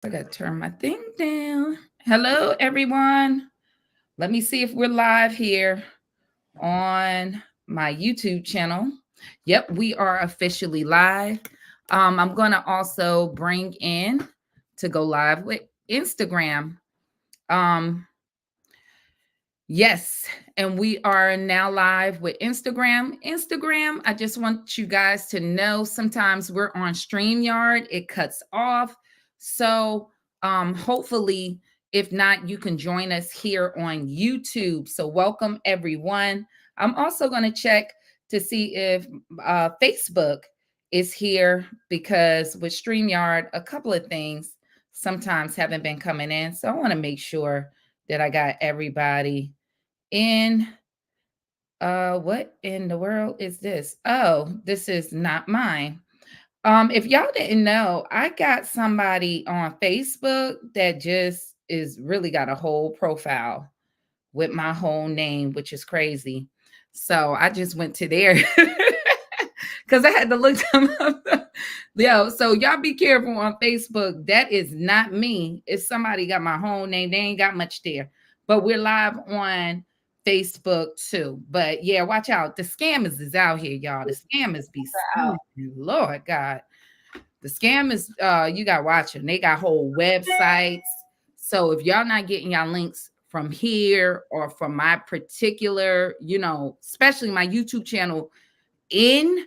I got to turn my thing down. Hello, everyone. Let me see if we're live here on my YouTube channel. Yep, we are officially live. I'm going to also bring in to go live with Instagram. Um, yes, and we are now live with Instagram. Instagram, I just want you guys to know sometimes we're on StreamYard, it cuts off. So hopefully, if not, you can join us here on YouTube. So welcome everyone. I'm also going to check to see if Facebook is here because with StreamYard, a couple of things sometimes haven't been coming in. So I want to make sure that I got everybody in. What in the world is this? Oh, this is not mine. If y'all didn't know, I got somebody on Facebook that just is really got a whole profile with my whole name, which is crazy. So I just went to there because I had to look them up. Yo, so y'all be careful on Facebook. That is not me. If somebody got my whole name, they ain't got much there. But we're live on Facebook too. But yeah, watch out. The scammers is out here, y'all. The scammers be Wow. scamming. Lord God. The scammers, you got watching. They got whole websites. So if y'all not getting y'all links from here or from my particular, especially my YouTube channel in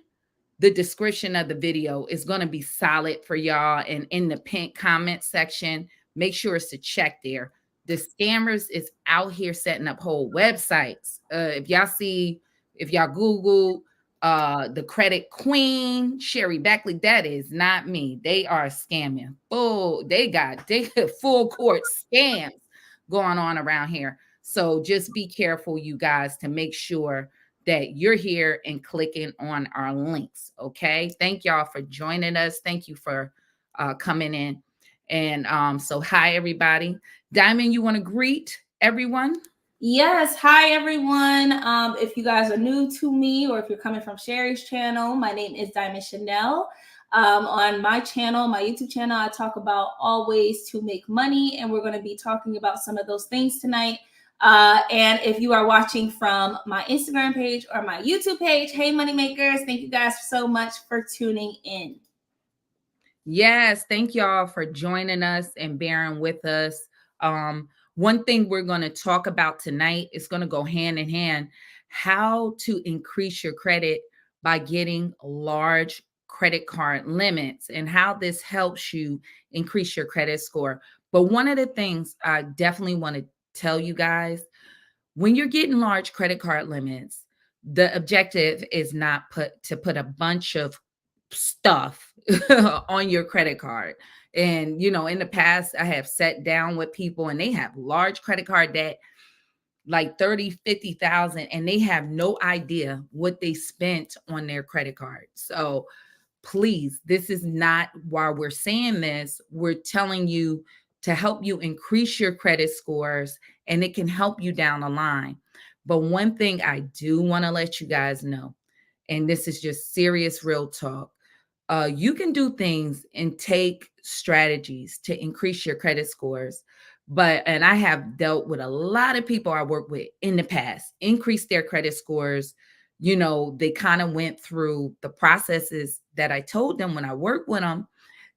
the description of the video is going to be solid for y'all. And in the pinned comment section, make sure it's to check there. The scammers is out here setting up whole websites. If y'all Google the credit queen, Sherry Beckley, that is not me. They are scamming. They full court scams going on around here. So just be careful, you guys, to make sure that you're here and clicking on our links. Okay. Thank y'all for joining us. Thank you for coming in. And so, hi, everybody. Diamond, you want to greet everyone? Yes. Hi, everyone. If you guys are new to me or if you're coming from Sherry's channel, my name is Diamond Chanel. On my channel, my YouTube channel, I talk about all ways to make money, and we're going to be talking about some of those things tonight. And if you are watching from my Instagram page or my YouTube page, hey, Moneymakers, thank you guys so much for tuning in. Yes, thank y'all for joining us and bearing with us. One thing we're going to talk about tonight is going to go hand in hand how to increase your credit by getting large credit card limits and how this helps you increase your credit score. But one of the things I definitely want to tell you guys when you're getting large credit card limits, the objective is not to put a bunch of stuff on your credit card. And in the past I have sat down with people and they have large credit card debt like 30, 50,000, and they have no idea what they spent on their credit card. So please, this is not why we're saying this. We're telling you to help you increase your credit scores and it can help you down the line. But one thing I do want to let you guys know, and this is just serious, real talk. You can do things and take strategies to increase your credit scores. And I have dealt with a lot of people I work with in the past, increase their credit scores. They kind of went through the processes that I told them when I worked with them.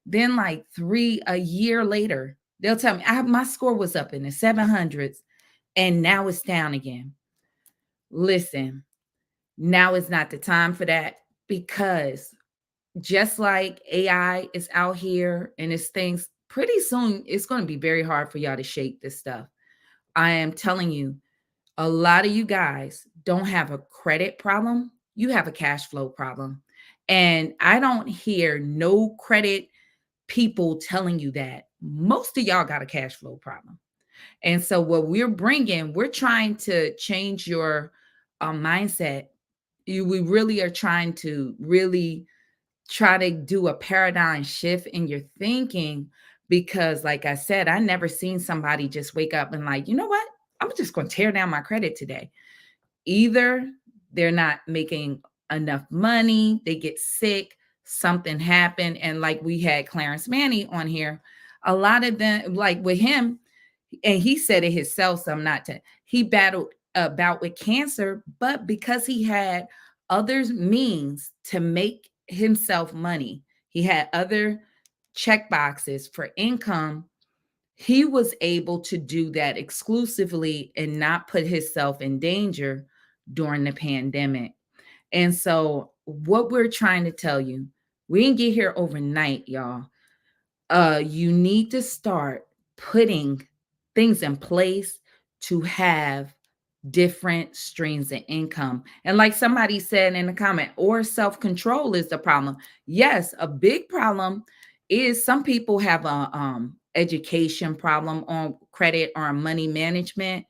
Then, like a year later, they'll tell me my score was up in the 700s and now it's down again. Listen, now is not the time for that because just like AI is out here and it's things, pretty soon it's going to be very hard for y'all to shake this stuff. I am telling you, a lot of you guys don't have a credit problem, you have a cash flow problem. And I don't hear no credit people telling you that. Most of y'all got a cash flow problem. And so, what we're trying to change your mindset. We really are trying to really try to do a paradigm shift in your thinking because like I said, I never seen somebody just wake up and like, you know what? I'm just going to tear down my credit today. Either they're not making enough money, they get sick, something happened, and like we had Clarence Manny on here A lot of them, like with him, and he said it himself, so I'm not he battled a bout with cancer, but because he had other means to make himself money, he had other check boxes for income. He was able to do that exclusively and not put himself in danger during the pandemic. And so, what we're trying to tell you, we didn't get here overnight, y'all. You need to start putting things in place to have different streams of income. And like somebody said in the comment, or self-control is the problem. Yes, a big problem is some people have a education problem on credit or money management.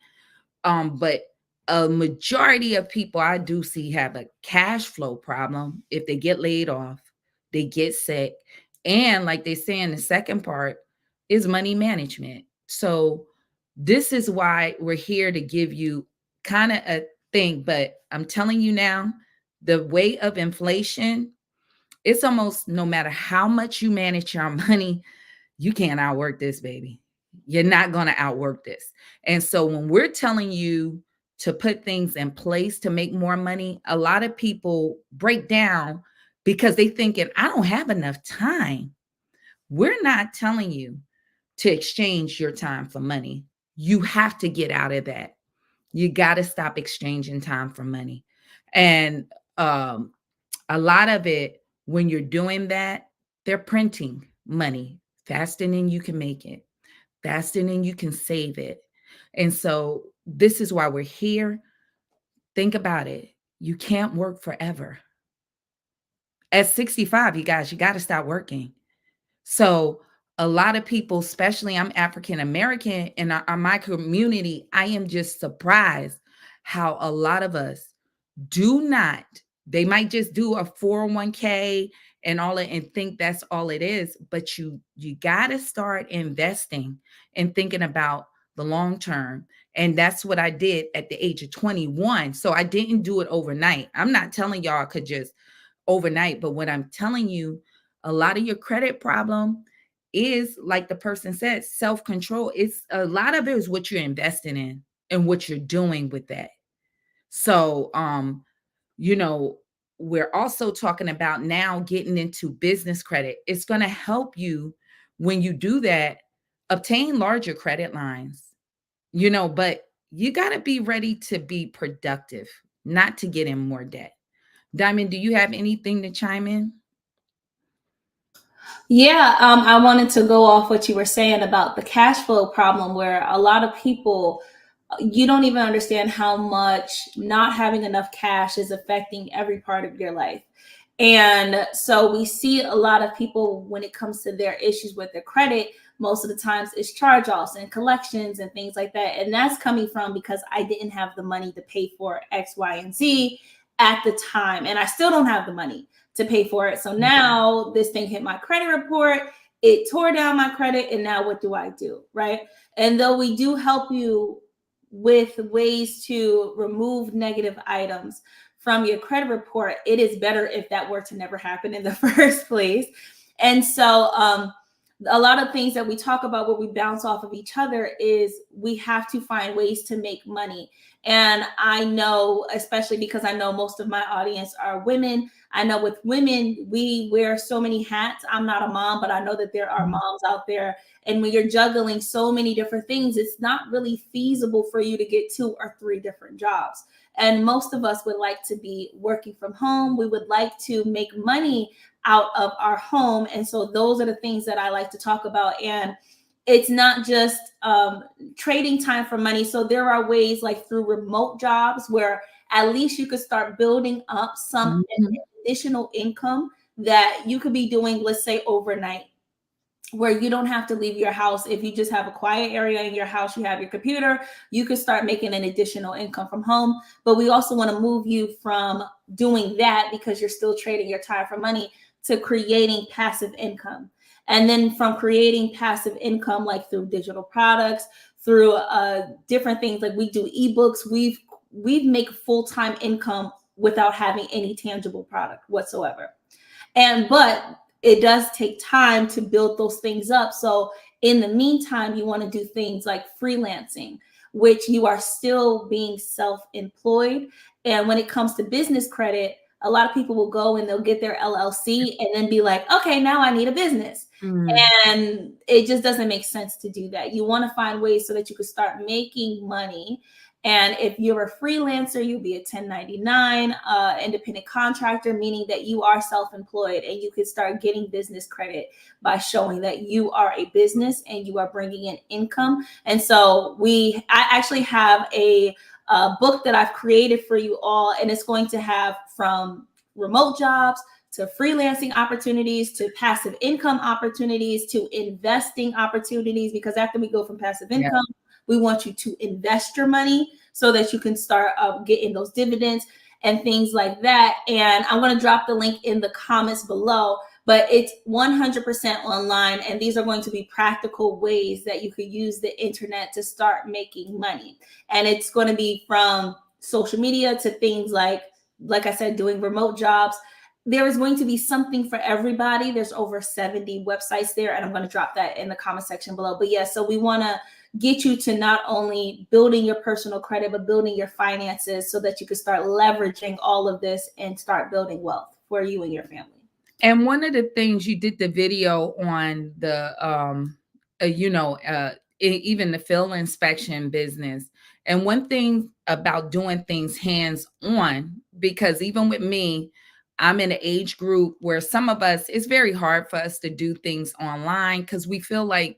But a majority of people I do see have a cash flow problem. If they get laid off, they get sick. And like they say in the second part, is money management. So this is why we're here to give you kind of a thing. But I'm telling you now, the way of inflation, it's almost no matter how much you manage your money, you can't outwork this, baby. You're not going to outwork this. And so when we're telling you to put things in place to make more money, a lot of people break down because they thinking, I don't have enough time. We're not telling you to exchange your time for money. You have to get out of that. You got to stop exchanging time for money. And a lot of it, when you're doing that, they're printing money faster than you can make it, faster than you can save it. And so this is why we're here. Think about it. You can't work forever. At 65, you guys, you got to start working. So a lot of people, especially I'm African American in my community, I am just surprised how a lot of us do not, they might just do a 401k and all it and think that's all it is, but you got to start investing and thinking about the long term. And that's what I did at the age of 21. So I didn't do it overnight. I'm not telling y'all I could just overnight, but what I'm telling you, a lot of your credit problem is, like the person said, self-control. It's a lot of it is what you're investing in and what you're doing with that. So you know, we're also talking about now getting into business credit. It's going to help you when you do that, obtain larger credit lines, but you got to be ready to be productive, not to get in more debt. Diamond, do you have anything to chime in? Yeah, I wanted to go off what you were saying about the cash flow problem, where a lot of people, you don't even understand how much not having enough cash is affecting every part of your life. And so we see a lot of people when it comes to their issues with their credit, most of the times it's charge-offs and collections and things like that. And that's coming from because I didn't have the money to pay for X, Y, and Z at the time. And I still don't have the money to pay for it. So now this thing hit my credit report, it tore down my credit, and now what do I do, right? And though we do help you with ways to remove negative items from your credit report, it is better if that were to never happen in the first place. And so a lot of things that we talk about where we bounce off of each other is we have to find ways to make money. And I know, especially because I know most of my audience are women, I know with women, we wear so many hats. I'm not a mom, but I know that there are moms out there. And when you're juggling so many different things, it's not really feasible for you to get 2 or 3 different jobs. And most of us would like to be working from home. We would like to make money out of our home. And so those are the things that I like to talk about. And it's not just trading time for money. So there are ways like through remote jobs where at least you could start building up some additional income that you could be doing, let's say overnight, where you don't have to leave your house. If you just have a quiet area in your house, you have your computer, you could start making an additional income from home. But we also want to move you from doing that, because you're still trading your time for money, to creating passive income. And then from creating passive income, like through digital products, through different things, like we do ebooks, we've make full-time income without having any tangible product whatsoever. But it does take time to build those things up. So In the meantime, you want to do things like freelancing, which you are still being self-employed. And when it comes to business credit, a lot of people will go and they'll get their LLC and then be like, okay, now I need a business. And it just doesn't make sense to do that. You want to find ways so that you can start making money. And if you're a freelancer, you'll be a 1099 independent contractor, meaning that you are self-employed, and you can start getting business credit by showing that you are a business and you are bringing in income. And so I actually have a book that I've created for you all, and it's going to have from remote jobs to freelancing opportunities, to passive income opportunities, to investing opportunities. Because after we go from passive income, we want you to invest your money so that you can start getting those dividends and things like that. And I'm going to drop the link in the comments below, but it's 100% online. And these are going to be practical ways that you could use the internet to start making money. And it's going to be from social media to things like I said, doing remote jobs. There is going to be something for everybody. There's over 70 websites there, and I'm going to drop that in the comment section below. But yeah, so we want to get you to not only building your personal credit, but building your finances so that you can start leveraging all of this and start building wealth for you and your family. And one of the things you did the video on the, even the field inspection business. And one thing about doing things hands on, because even with me, I'm in an age group where some of us, it's very hard for us to do things online because we feel like,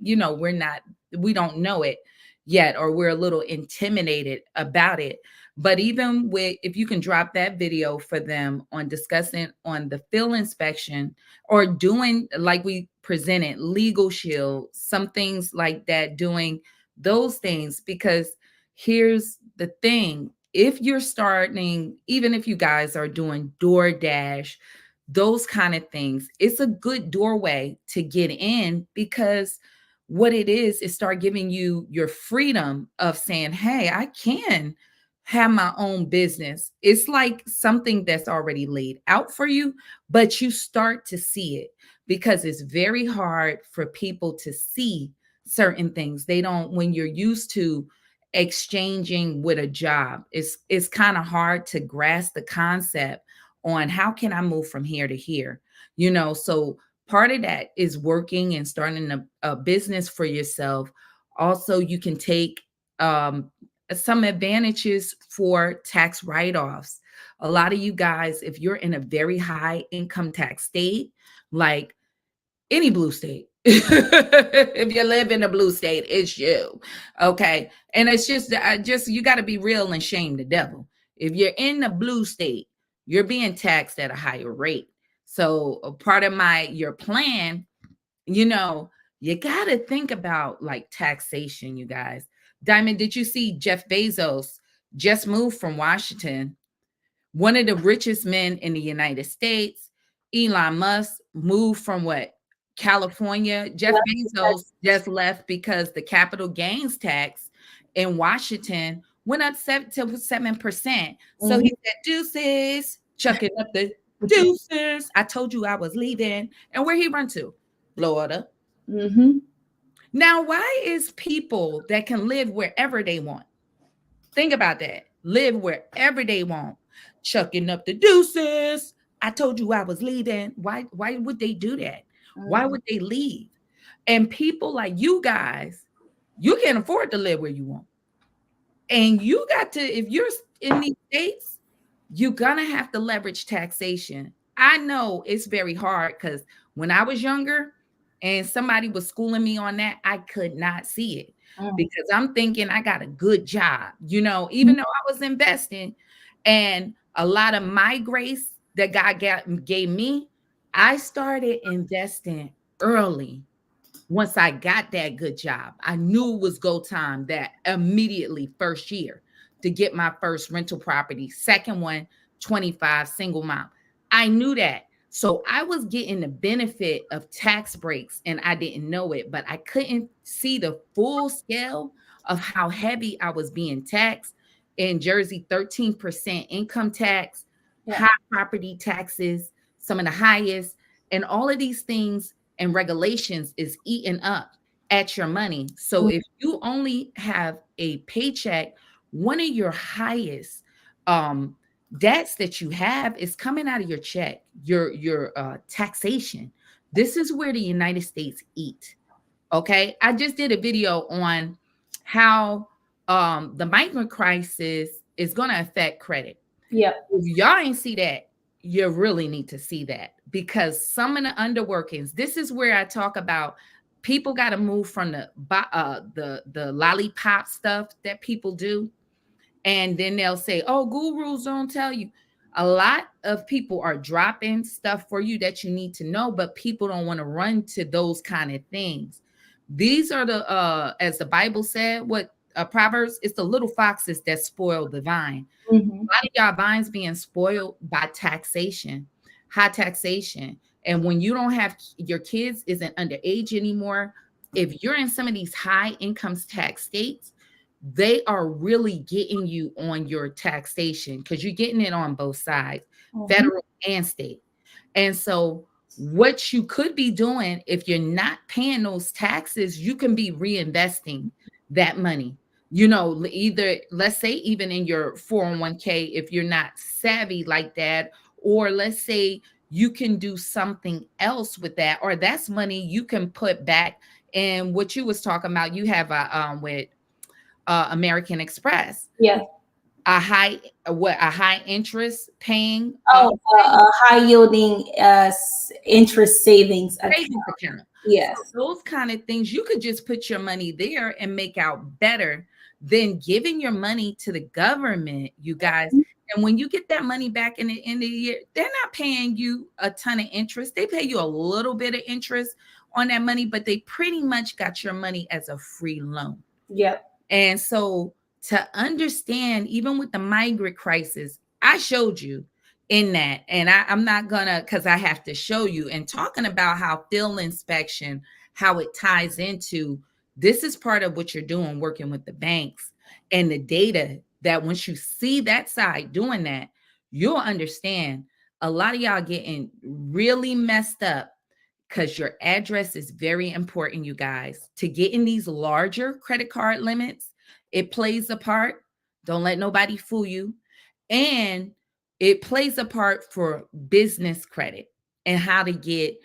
we don't know it yet, or we're a little intimidated about it. But even if you can drop that video for them on discussing on the field inspection or doing like we presented, Legal Shield, some things like that, doing those things, because here's the thing. If you're starting, even if you guys are doing DoorDash, those kind of things, it's a good doorway to get in, because what it is start giving you your freedom of saying, hey, I can have my own business. It's like something that's already laid out for you, but you start to see it, because it's very hard for people to see certain things. They don't, when you're used to exchanging with a job, it's kind of hard to grasp the concept on how can I move from here to here, so part of that is working and starting a business for yourself. Also, you can take some advantages for tax write-offs. A lot of you guys, if you're in a very high income tax state, like any blue state, if you live in a blue state, it's you. Okay. And it's just you got to be real and shame the devil. If you're in the blue state, you're being taxed at a higher rate. So a part of your plan, you got to think about like taxation, you guys. Diamond, did you see Jeff Bezos just moved from Washington? One of the richest men in the United States. Elon Musk moved from what? California. Jeff Bezos just left because the capital gains tax in Washington went up 7%. So he said, deuces, chucking up the deuces. I told you I was leaving. And where he run to? Florida. Now, why is people that can live wherever they want? Think about that. Live wherever they want. Chucking up the deuces. I told you I was leaving. Why would they do that? Why would they leave? And people like you guys, you can't afford to live where you want. And you got to, if you're in these states, you're going to have to leverage taxation. I know it's very hard because when I was younger and somebody was schooling me on that, I could not see it because I'm thinking I got a good job, even though I was investing. And a lot of my grace that God gave me, I started investing early. Once I got that good job, I knew it was go time that immediately first year to get my first rental property, second one, 25, single mom. I knew that. So I was getting the benefit of tax breaks and I didn't know it, but I couldn't see the full scale of how heavy I was being taxed. In Jersey, 13% income tax, high property taxes, some of the highest, and all of these things and regulations is eating up at your money. So if you only have a paycheck, one of your highest um debts that you have is coming out of your check, your taxation. This is where the United States eat. Okay. I just did a video on how the migrant crisis is going to affect credit. Yep. If y'all ain't see that, you really need to see that, because some of the underworkings, this is where I talk about people got to move from the lollipop stuff that people do, and then they'll say, oh, gurus don't tell you. A lot of people are dropping stuff for you that you need to know, but people don't want to run to those kind of things. These are the as the Bible said, what Proverbs, it's the little foxes that spoil the vine. Mm-hmm. A lot of y'all vines being spoiled by taxation, high taxation. And when you don't have, your kids isn't underage anymore, if you're in some of these high income tax states, they are really getting you on your taxation, because you're getting it on both sides, federal and state. And so what you could be doing, if you're not paying those taxes, you can be reinvesting that money. Either, let's say, even in your 401k, if you're not savvy like that, or let's say you can do something else with that, or that's money you can put back in what you was talking about. You have with American Express. Yeah. A high interest paying a high yielding interest savings account. Yes. So those kind of things, you could just put your money there and make out better than giving your money to the government, you guys. And when you get that money back in the end of the year, they're not paying you a ton of interest. They pay you a little bit of interest on that money, but they pretty much got your money as a free loan. Yep. And so to understand, even with the migrant crisis, I showed you in that, and I'm not gonna, because I have to show you, and talking about how field inspection, how it ties into, this is part of what you're doing, working with the banks and the data, that once you see that side doing that, you'll understand a lot of y'all getting really messed up, because your address is very important, you guys. To get in these larger credit card limits, it plays a part. Don't let nobody fool you. And it plays a part for business credit and how to get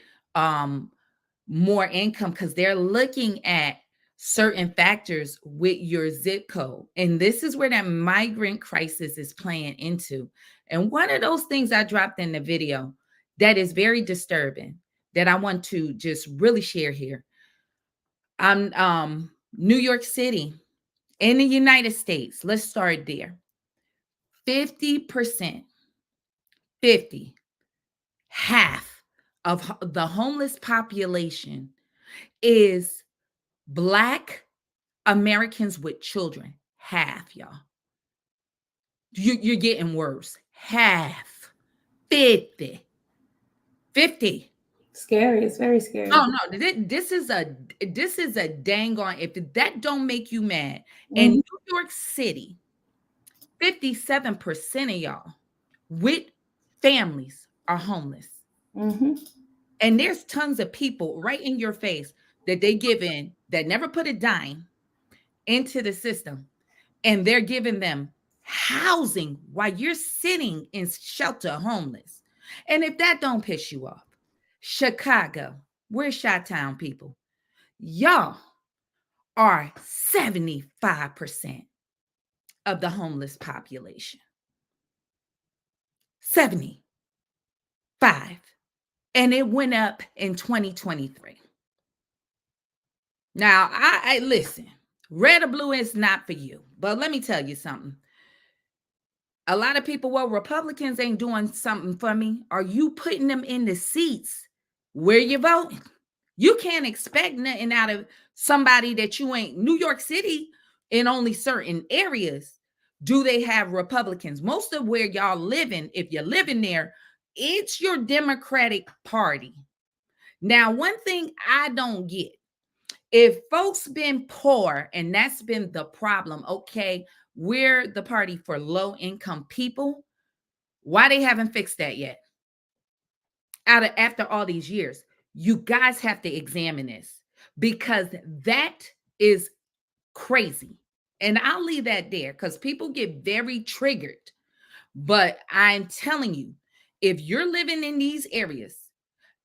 more income, because they're looking at certain factors with your zip code. And this is where that migrant crisis is playing into. And one of those things I dropped in the video that is very disturbing, that I want to just really share here. New York City in the United States, let's start there. 50%, half of the homeless population is Black Americans with children. Half, y'all. You're getting worse. Half. 50. Scary. It's very scary. Oh no, this is a dang on. If that don't make you mad. In New York City, 57% of y'all with families are homeless. And there's tons of people right in your face that they give in, that never put a dime into the system, and they're giving them housing while you're sitting in shelter homeless. And if that don't piss you off, Chicago, where's Chi-Town people? Y'all are 75% of the homeless population. 75. And it went up in 2023. Now, I listen, red or blue is not for you. But let me tell you something. A lot of people, well, Republicans ain't doing something for me. Are you putting them in the seats where you're voting? You can't expect nothing out of somebody that you ain't. New York City, in only certain areas, do they have Republicans? Most of where y'all living, if you're living there, it's your Democratic Party. Now, one thing I don't get, if folks been poor, and that's been the problem, okay, we're the party for low income people. Why they haven't fixed that yet? After all these years, you guys have to examine this. because that is crazy. And I'll leave that there because people get very triggered. But I'm telling you, if you're living in these areas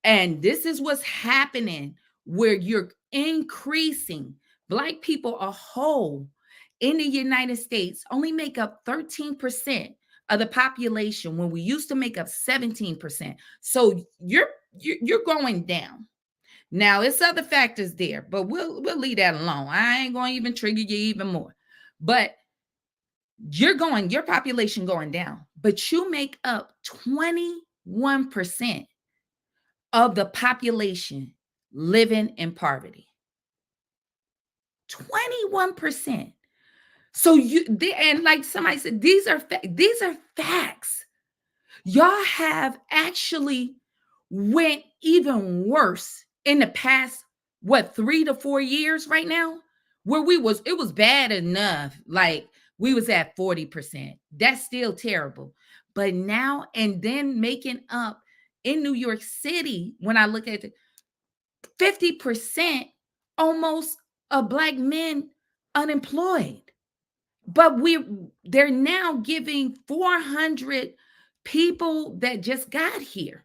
and this is what's happening, where you're increasing Black people a whole in the United States only make up 13% of the population when we used to make up 17%. So you're going down. Now, it's other factors there, but we'll leave that alone. I ain't going to even trigger you even more. But your population going down, but you make up 21% of the population living in poverty. 21%. So and like somebody said, these are facts. Y'all have actually went even worse in the past, what, 3 to 4 years right now, where it was bad enough. Like we was at 40%. That's still terrible. But now, and then making up in New York City, when I look at it, 50% almost of Black men unemployed. But they're now giving 400 people that just got here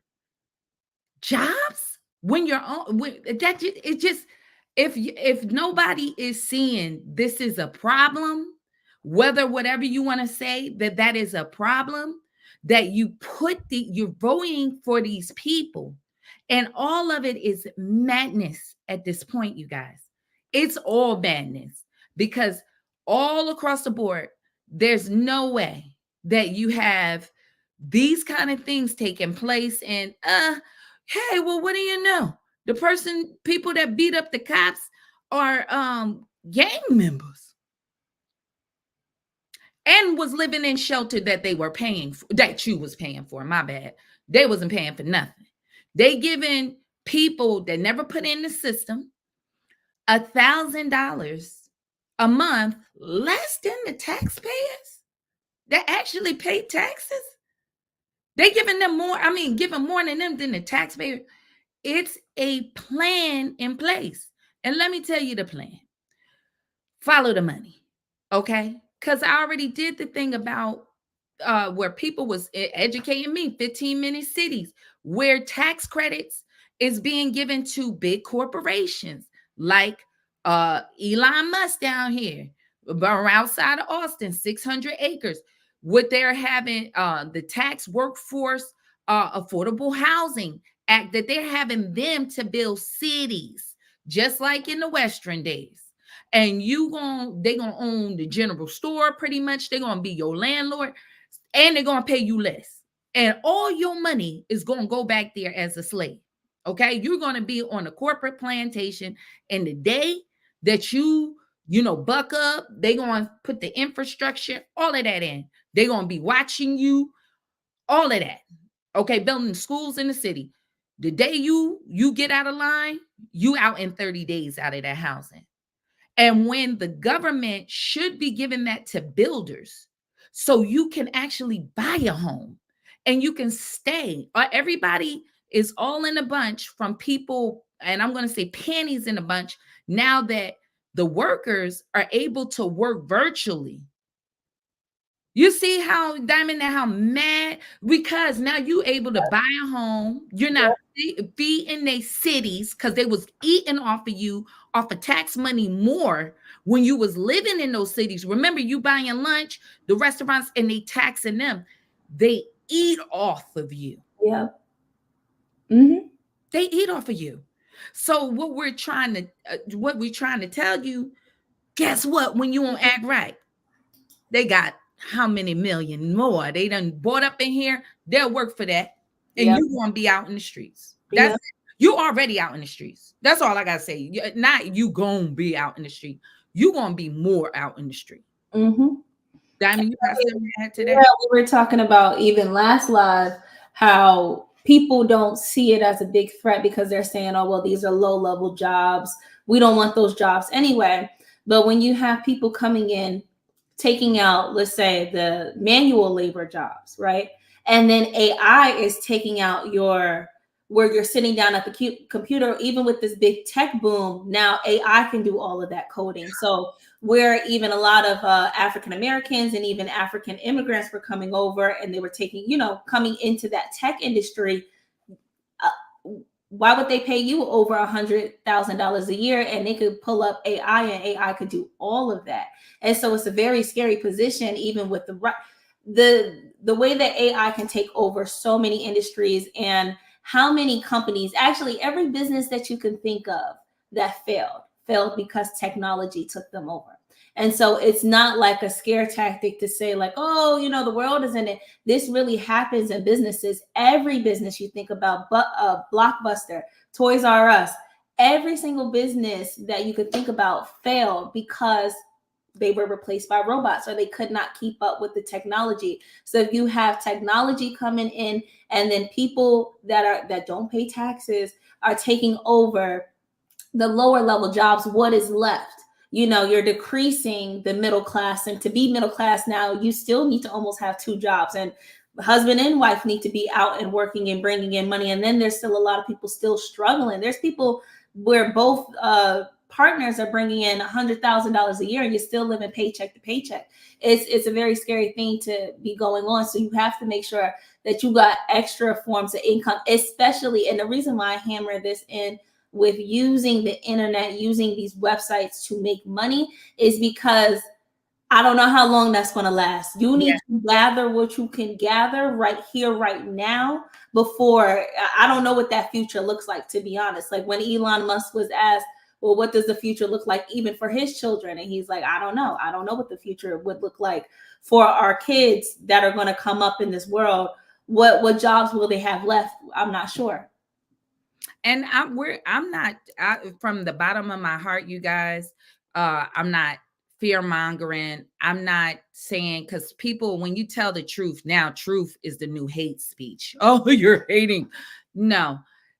jobs when you're on it just, if nobody is seeing this is a problem, whatever you want to say, that is a problem, that you're voting for these people, and all of it is madness at this point, you guys. It's all madness, because all across the board, there's no way that you have these kind of things taking place. And hey, well, what do you know? People that beat up the cops are gang members and was living in shelter that they were paying for, that you was paying for. My bad. They wasn't paying for nothing. They giving people that never put in the system $1,000 a month less than the taxpayers that actually pay taxes. They giving them more, giving more than them than the taxpayer. It's a plan in place. And let me tell you the plan. Follow the money, okay? Because I already did the thing about where people was educating me, 15-minute cities, where tax credits is being given to big corporations like Elon Musk down here, outside of Austin, 600 acres. What they're having, the tax workforce affordable housing act, that they're having them to build cities, just like in the Western days. And they're gonna own the general store pretty much. They're gonna be your landlord, and they're gonna pay you less. And all your money is gonna go back there as a slave. Okay, you're gonna be on a corporate plantation, and the day that you buck up, they're gonna put the infrastructure, all of that in. They're gonna be watching you, all of that. Okay, building schools in the city. The day you get out of line, you out in 30 days out of that housing. And when the government should be giving that to builders, so you can actually buy a home and you can stay. Everybody is all in a bunch from people, and I'm going to say panties in a bunch, now that the workers are able to work virtually. You see how, Diamond, how mad, because now you able to buy a home. You're not feeding their cities, because they was eating off of you, off of tax money more when you was living in those cities. Remember, you buying lunch, the restaurants, and they taxing them. They eat off of you. Yeah. Mm-hmm. They eat off of you. So what we're trying to tell you, guess what? When you won't act right, they got how many million more they done bought up in here. They'll work for that, and you want to be out in the streets. That's it. You already out in the streets. That's all I gotta say. Not you gonna be out in the street. You gonna be more out in the street. Mm-hmm. Diamond, you got something to add to that? Yeah, we were talking about even last live how people don't see it as a big threat because they're saying, oh, well, these are low-level jobs. We don't want those jobs anyway. But when you have people coming in, taking out, let's say, the manual labor jobs, right? And then AI is taking out your where you're sitting down at the computer. Even with this big tech boom, now AI can do all of that coding. So where even a lot of African Americans and even African immigrants were coming over, and they were taking, coming into that tech industry. Why would they pay you over $100,000 a year and they could pull up AI and AI could do all of that? And so it's a very scary position, even with the way that AI can take over so many industries, and how many companies, actually every business that you can think of that failed because technology took them over. And so it's not like a scare tactic to say like, oh, the world is in it. This really happens in businesses. Every business you think about, but Blockbuster, Toys R Us, every single business that you could think about failed because they were replaced by robots, or they could not keep up with the technology. So if you have technology coming in, and then people that don't pay taxes are taking over the lower level jobs, what is left? You're decreasing the middle class. And to be middle class now, you still need to almost have two jobs, and husband and wife need to be out and working and bringing in money. And then there's still a lot of people still struggling. There's people where both partners are bringing in $100,000 a year, and you're still living paycheck to paycheck. It's a very scary thing to be going on. So you have to make sure that you got extra forms of income, especially, and the reason why I hammer this in with using the internet, using these websites to make money, is because I don't know how long that's going to last. You need to gather what you can gather right here, right now, before, I don't know what that future looks like, to be honest. Like when Elon Musk was asked, well, what does the future look like even for his children? And he's like, I don't know. I don't know what the future would look like for our kids that are going to come up in this world. What jobs will they have left? I'm not sure. And I'm not, from the bottom of my heart, you guys, I'm not fear mongering. I'm not saying, because people, when you tell the truth, now truth is the new hate speech. Oh, you're hating. No,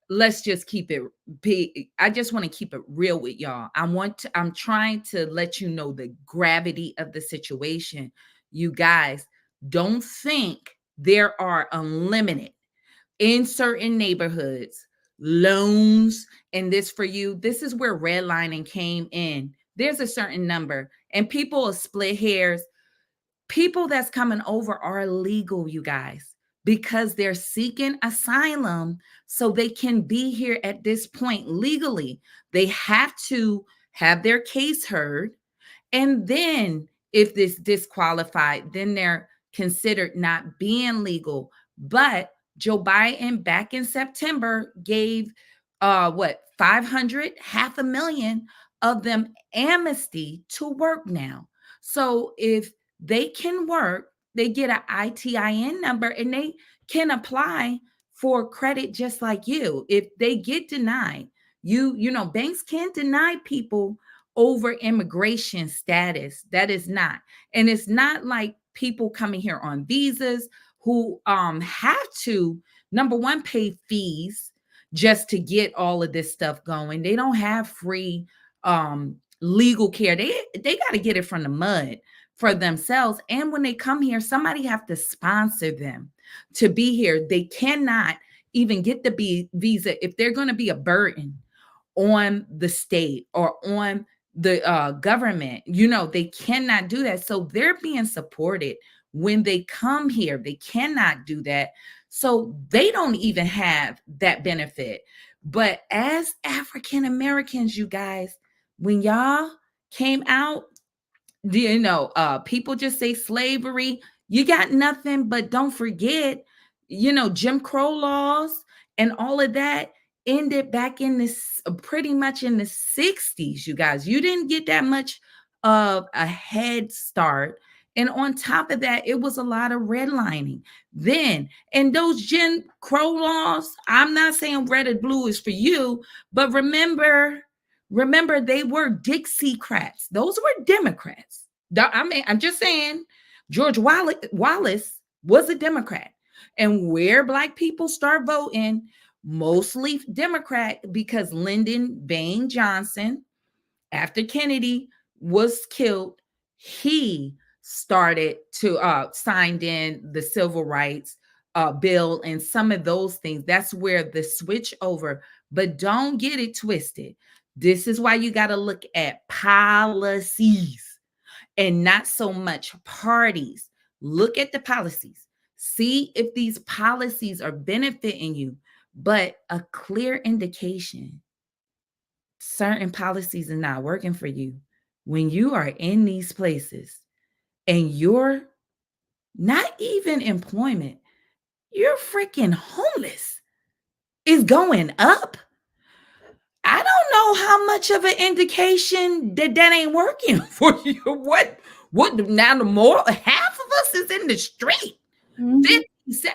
let's just keep it. I just want to keep it real with y'all. I'm trying to let you know the gravity of the situation. You guys, don't think there are unlimited in certain neighborhoods loans and this for you. This is where redlining came in. There's a certain number, and people will split hairs. People that's coming over are illegal, you guys, because they're seeking asylum so they can be here at this point legally. They have to have their case heard, and then if this disqualified, then they're considered not being legal. But Joe Biden back in September gave 500, 500,000 of them amnesty to work now. So if they can work, they get an ITIN number and they can apply for credit just like you. If they get denied, banks can't deny people over immigration status. That is not. And it's not like people coming here on visas who have to, number one, pay fees just to get all of this stuff going. They don't have free legal care. They got to get it from the mud for themselves. And when they come here, somebody have to sponsor them to be here. They cannot even get the visa if they're going to be a burden on the state or on the government. They cannot do that. So they're being supported when they come here. They cannot do that. So they don't even have that benefit. But as African Americans, you guys, when y'all came out, people just say slavery. You got nothing, but don't forget, Jim Crow laws and all of that ended back in this pretty much in the 60s. You guys, you didn't get that much of a head start. And on top of that, it was a lot of redlining then. And those Jim Crow laws, I'm not saying red and blue is for you, but remember, they were Dixiecrats. Those were Democrats. I'm just saying, George Wallace was a Democrat. And where Black people start voting, mostly Democrat, because Lyndon Baines Johnson, after Kennedy was killed, he started to signed in the civil rights bill and some of those things. That's where the switch over, but don't get it twisted. This is why you got to look at policies and not so much parties. Look at the policies. See if these policies are benefiting you, but a clear indication certain policies are not working for you. When you are in these places and you're not even employment, you're freaking homeless is going up. I don't know how much of an indication that that ain't working for you. What now? The more half of us is in the street. Mhm. 50,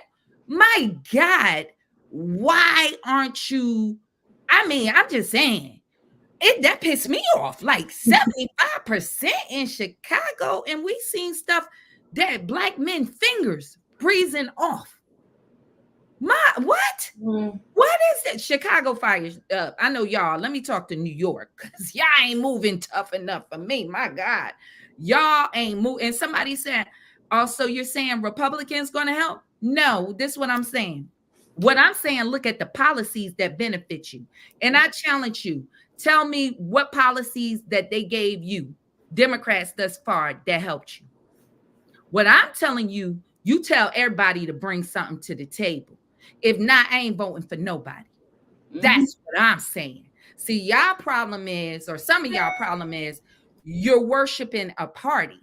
my God, why aren't you? I mean, I'm just saying it that pissed me off. Like 75% in Chicago, and we seen stuff that black men fingers breezing off. My what? Mm. What is it? Chicago fires up. I know y'all. Let me talk to New York because y'all ain't moving tough enough for me. My God, y'all ain't moving. And somebody said, also, you're saying Republicans going to help? No, this is what I'm saying. What I'm saying, look at the policies that benefit you. And I challenge you, tell me what policies that they gave you, Democrats thus far, that helped you. What I'm telling you, you tell everybody to bring something to the table. If not, I ain't voting for nobody. That's what I'm saying. See, y'all problem is, or some of y'all problem is, you're worshiping a party.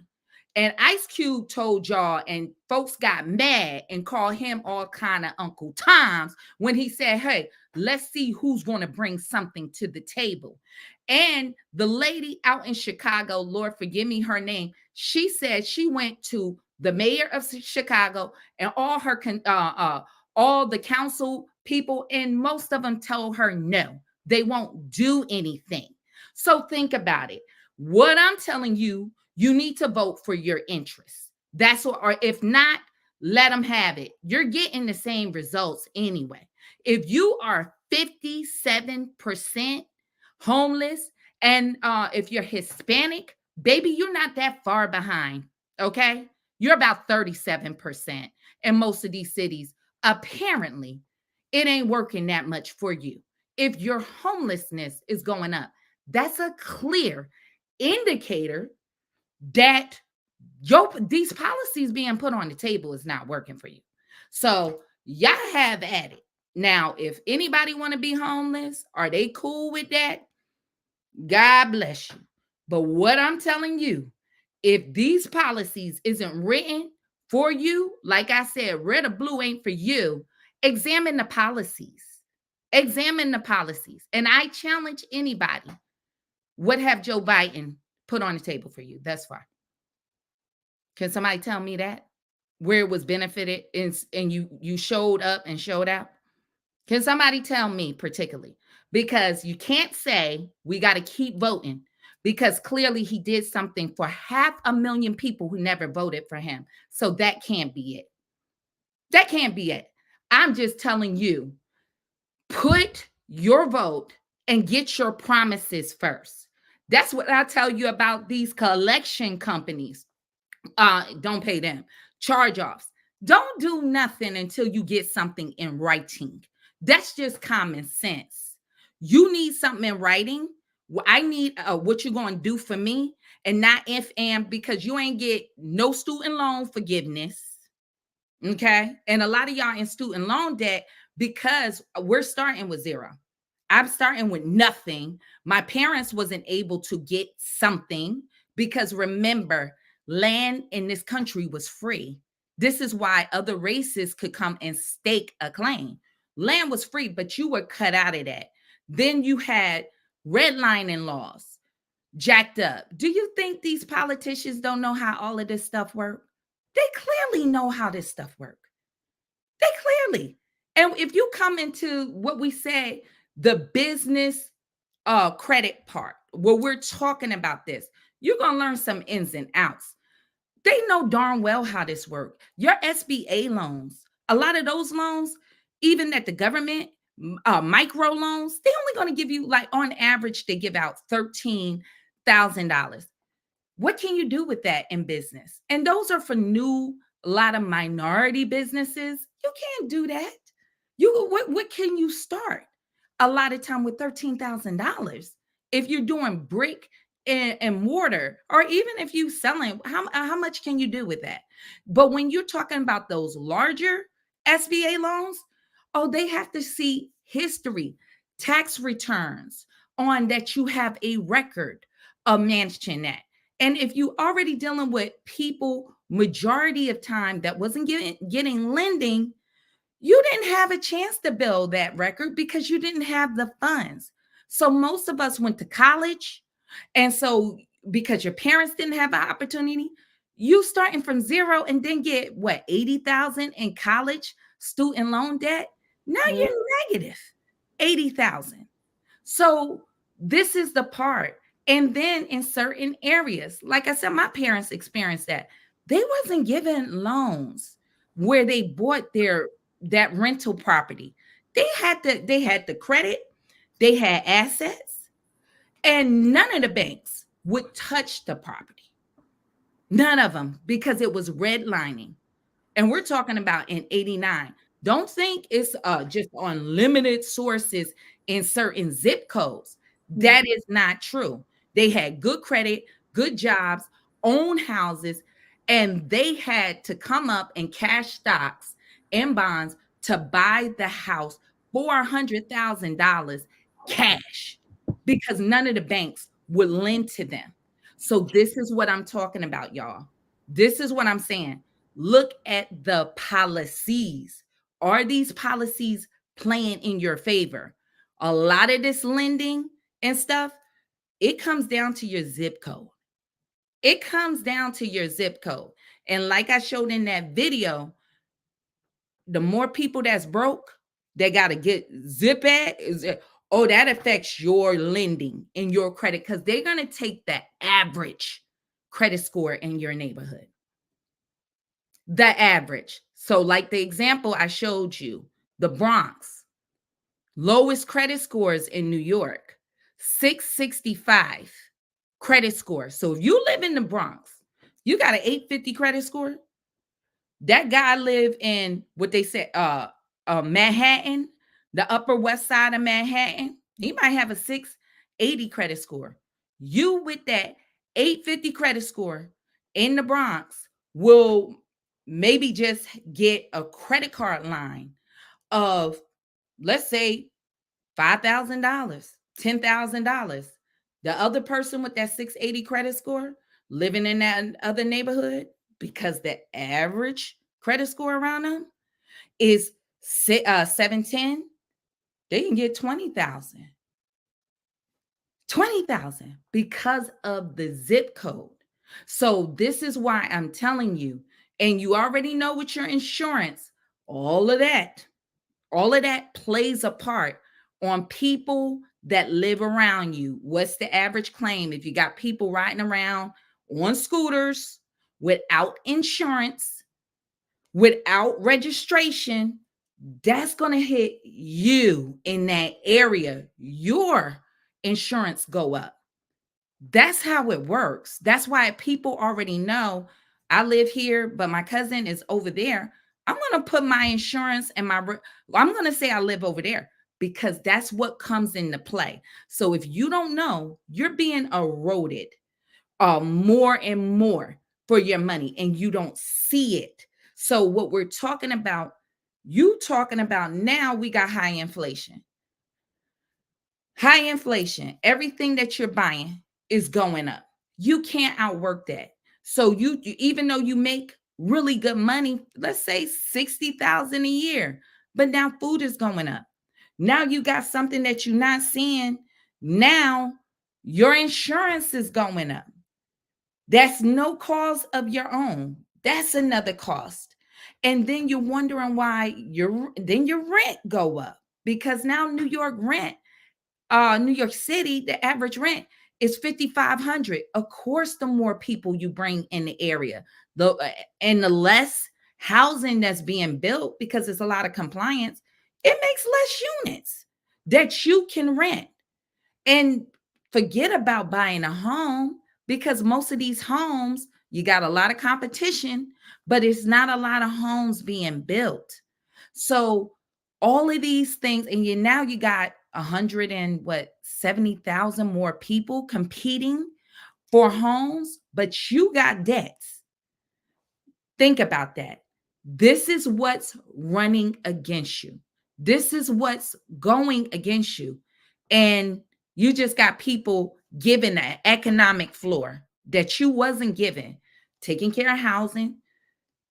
And Ice Cube told y'all, and folks got mad and called him all kind of Uncle Toms when he said, hey, let's see who's going to bring something to the table. And the lady out in Chicago, Lord, forgive me her name, she said she went to the mayor of Chicago and all the council people, and most of them told her no, they won't do anything. So think about it. What I'm telling you, you need to vote for your interests. That's what, or if not, let them have it. You're getting the same results anyway. If you are 57% homeless, and if you're Hispanic, baby, you're not that far behind. Okay. You're about 37% in most of these cities. Apparently, it ain't working that much for you. If your homelessness is going up, that's a clear indicator that these policies being put on the table is not working for you. So y'all have at it. Now, if anybody want to be homeless, are they cool with that? God bless you. But what I'm telling you, if these policies isn't written for you, like I said, red or blue ain't for you, examine the policies. Examine the policies. And I challenge anybody, what have Joe Biden put on the table for you thus far? Can somebody tell me that? Where it was benefited and you showed up and showed out? Can somebody tell me particularly? Because you can't say we got to keep voting because clearly he did something for 500,000 people who never voted for him. So that can't be it. That can't be it. I'm just telling you, put your vote and get your promises first. That's what I tell you about these collection companies. Don't pay them. Charge offs. Don't do nothing until you get something in writing. That's just common sense. You need something in writing. I need what you're going to do for me, and not if and, because you ain't get no student loan forgiveness. Okay. And a lot of y'all in student loan debt because we're starting with zero. I'm starting with nothing. My parents wasn't able to get something because remember, land in this country was free. This is why other races could come and stake a claim. Land was free, but you were cut out of that. Then you had redlining laws jacked up. Do you think these politicians don't know how all of this stuff works? They clearly know how this stuff works. They clearly. And if you come into what we said, the business credit part, where we're talking about this, you're going to learn some ins and outs. They know darn well how this works. Your SBA loans, a lot of those loans, even at the government, micro loans, they only going to give you, like on average, they give out $13,000. What can you do with that in business? And those are for a lot of minority businesses. You can't do that. What can you start? A lot of time with $13,000. If you're doing brick and mortar, or even if you selling, how much can you do with that? But when you're talking about those larger SBA loans, oh, they have to see history, tax returns on that you have a record of managing that. And if you already dealing with people majority of time that wasn't getting lending, you didn't have a chance to build that record because you didn't have the funds. So most of us went to college. And so because your parents didn't have an opportunity, you starting from zero and then get what, 80,000 in college student loan debt. Now Mhm. you're negative 80,000. So this is the part. And then in certain areas, like I said, my parents experienced that. They wasn't given loans where they bought their that rental property. They had the credit, they had assets, and none of the banks would touch the property. None of them, because it was redlining. And we're talking about in 89. Don't think it's just on limited sources in certain zip codes. Mhm. That is not true. They had good credit, good jobs, own houses, and they had to come up and cash stocks and bonds to buy the house for $100,000 cash because none of the banks would lend to them. So this is what I'm talking about, y'all. This is what I'm saying. Look at the policies. Are these policies playing in your favor? A lot of this lending and stuff, it comes down to your zip code. It comes down to your zip code. And like I showed in that video, the more people that's broke, they got to get zip at oh, that affects your lending and your credit because they're going to take the average credit score in your neighborhood. The average. So, like the example I showed you, the Bronx, lowest credit scores in New York, 665 credit score. So, if you live in the Bronx, you got an 850 credit score. That guy live in what they say, Manhattan, the Upper West Side of Manhattan. He might have a 680 credit score. You with that 850 credit score in the Bronx will maybe just get a credit card line of, let's say, $5,000, $10,000. The other person with that 680 credit score living in that other neighborhood, because the average credit score around them is 710, they can get 20,000. 20,000 because of the zip code. So this is why I'm telling you, and you already know with your insurance, all of that, all of that plays a part on people that live around you. What's the average claim? If you got people riding around on scooters without insurance, without registration, that's going to hit you in that area. Your insurance go up. That's how it works. That's why people already know I live here, but my cousin is over there. I'm going to put my insurance and I'm going to say I live over there because that's what comes into play. So if you don't know, you're being eroded more and more for your money and you don't see it. So what we're talking about, you talking about now, we got high inflation. High inflation, everything that you're buying is going up. You can't outwork that. So even though you make really good money, let's say 60,000 a year, but now food is going up. Now you got something that you're not seeing. Now your insurance is going up. That's no cause of your own. That's another cost. And then you're wondering why your rent go up because now New York City, the average rent is 5,500. Of course, the more people you bring in the area, and the less housing that's being built because it's a lot of compliance, it makes less units that you can rent. And forget about buying a home because most of these homes, you got a lot of competition, but it's not a lot of homes being built. So all of these things, and now you got 70,000 more people competing for homes, but you got debts. Think about that. This is what's running against you. This is what's going against you. And you just got people given an economic floor that you wasn't given, taking care of housing.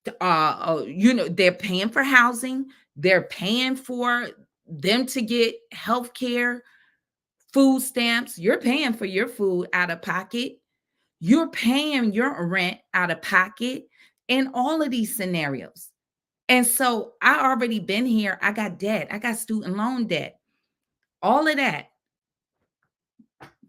They're paying for housing. They're paying for them to get health care, food stamps. You're paying for your food out of pocket. You're paying your rent out of pocket in all of these scenarios. And so I already been here. I got debt. I got student loan debt. All of that.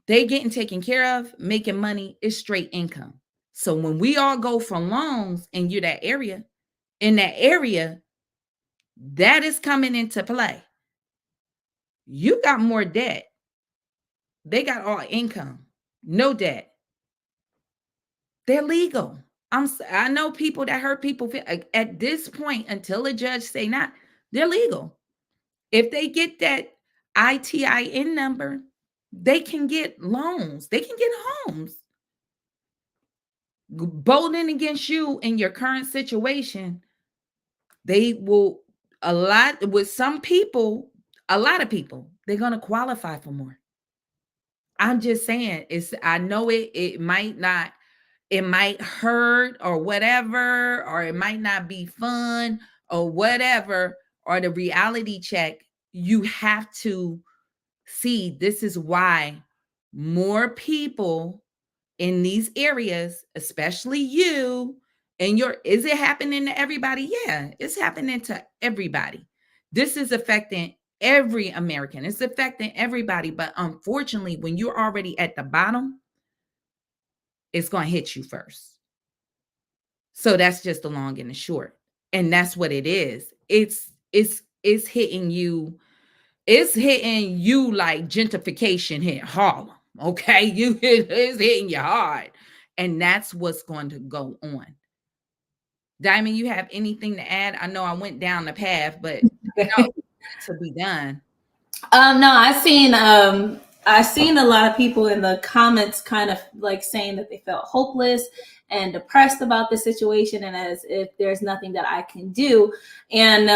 They getting taken care of, making money is straight income. So when we all go for loans and you're in that area, that is coming into play. You got more debt. They got all income, no debt. They're legal. I know people that hurt people at this point until a judge say not, they're legal. If they get that ITIN number, they can get loans. They can get homes. Voting against you in your current situation, they will a lot with some people, a lot of people, they're going to qualify for more. I'm just saying, I know it might not, it might hurt or whatever, or it might not be fun or whatever, or the reality check. You have to see this is why more people in these areas, especially you and is it happening to everybody? Yeah, it's happening to everybody. This is affecting every American. It's affecting everybody. But unfortunately, when you're already at the bottom, it's going to hit you first. So that's just the long and the short. And that's what it is. It's hitting you. It's hitting you like gentrification hit Harlem. Okay. It's hitting you hard. And that's what's going to go on. Diamond, you have anything to add? I know I went down the path, but to be done. No, I've seen a lot of people in the comments kind of like saying that they felt hopeless and depressed about the situation, and as if there's nothing that I can do. And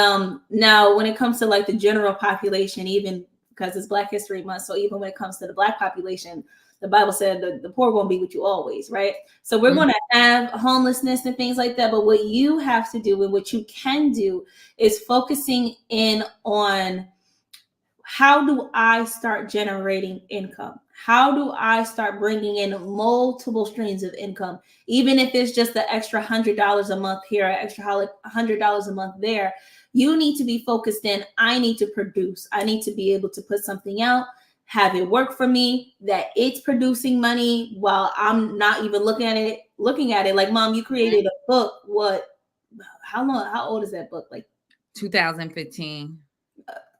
now when it comes to like the general population, even because it's Black History Month, so even when it comes to the Black population, the Bible said the poor won't be with you always, right? So we're going to have homelessness and things like that. But what you have to do and what you can do is focusing in on, how do I start generating income? How do I start bringing in multiple streams of income? Even if it's just the extra $100 a month here, extra $100 a month there, you need to be focused in, I need to produce. I need to be able to put something out, have it work for me, that it's producing money while I'm not even looking at it. Like, Mom, you created a book. How old is that book? Like 2015.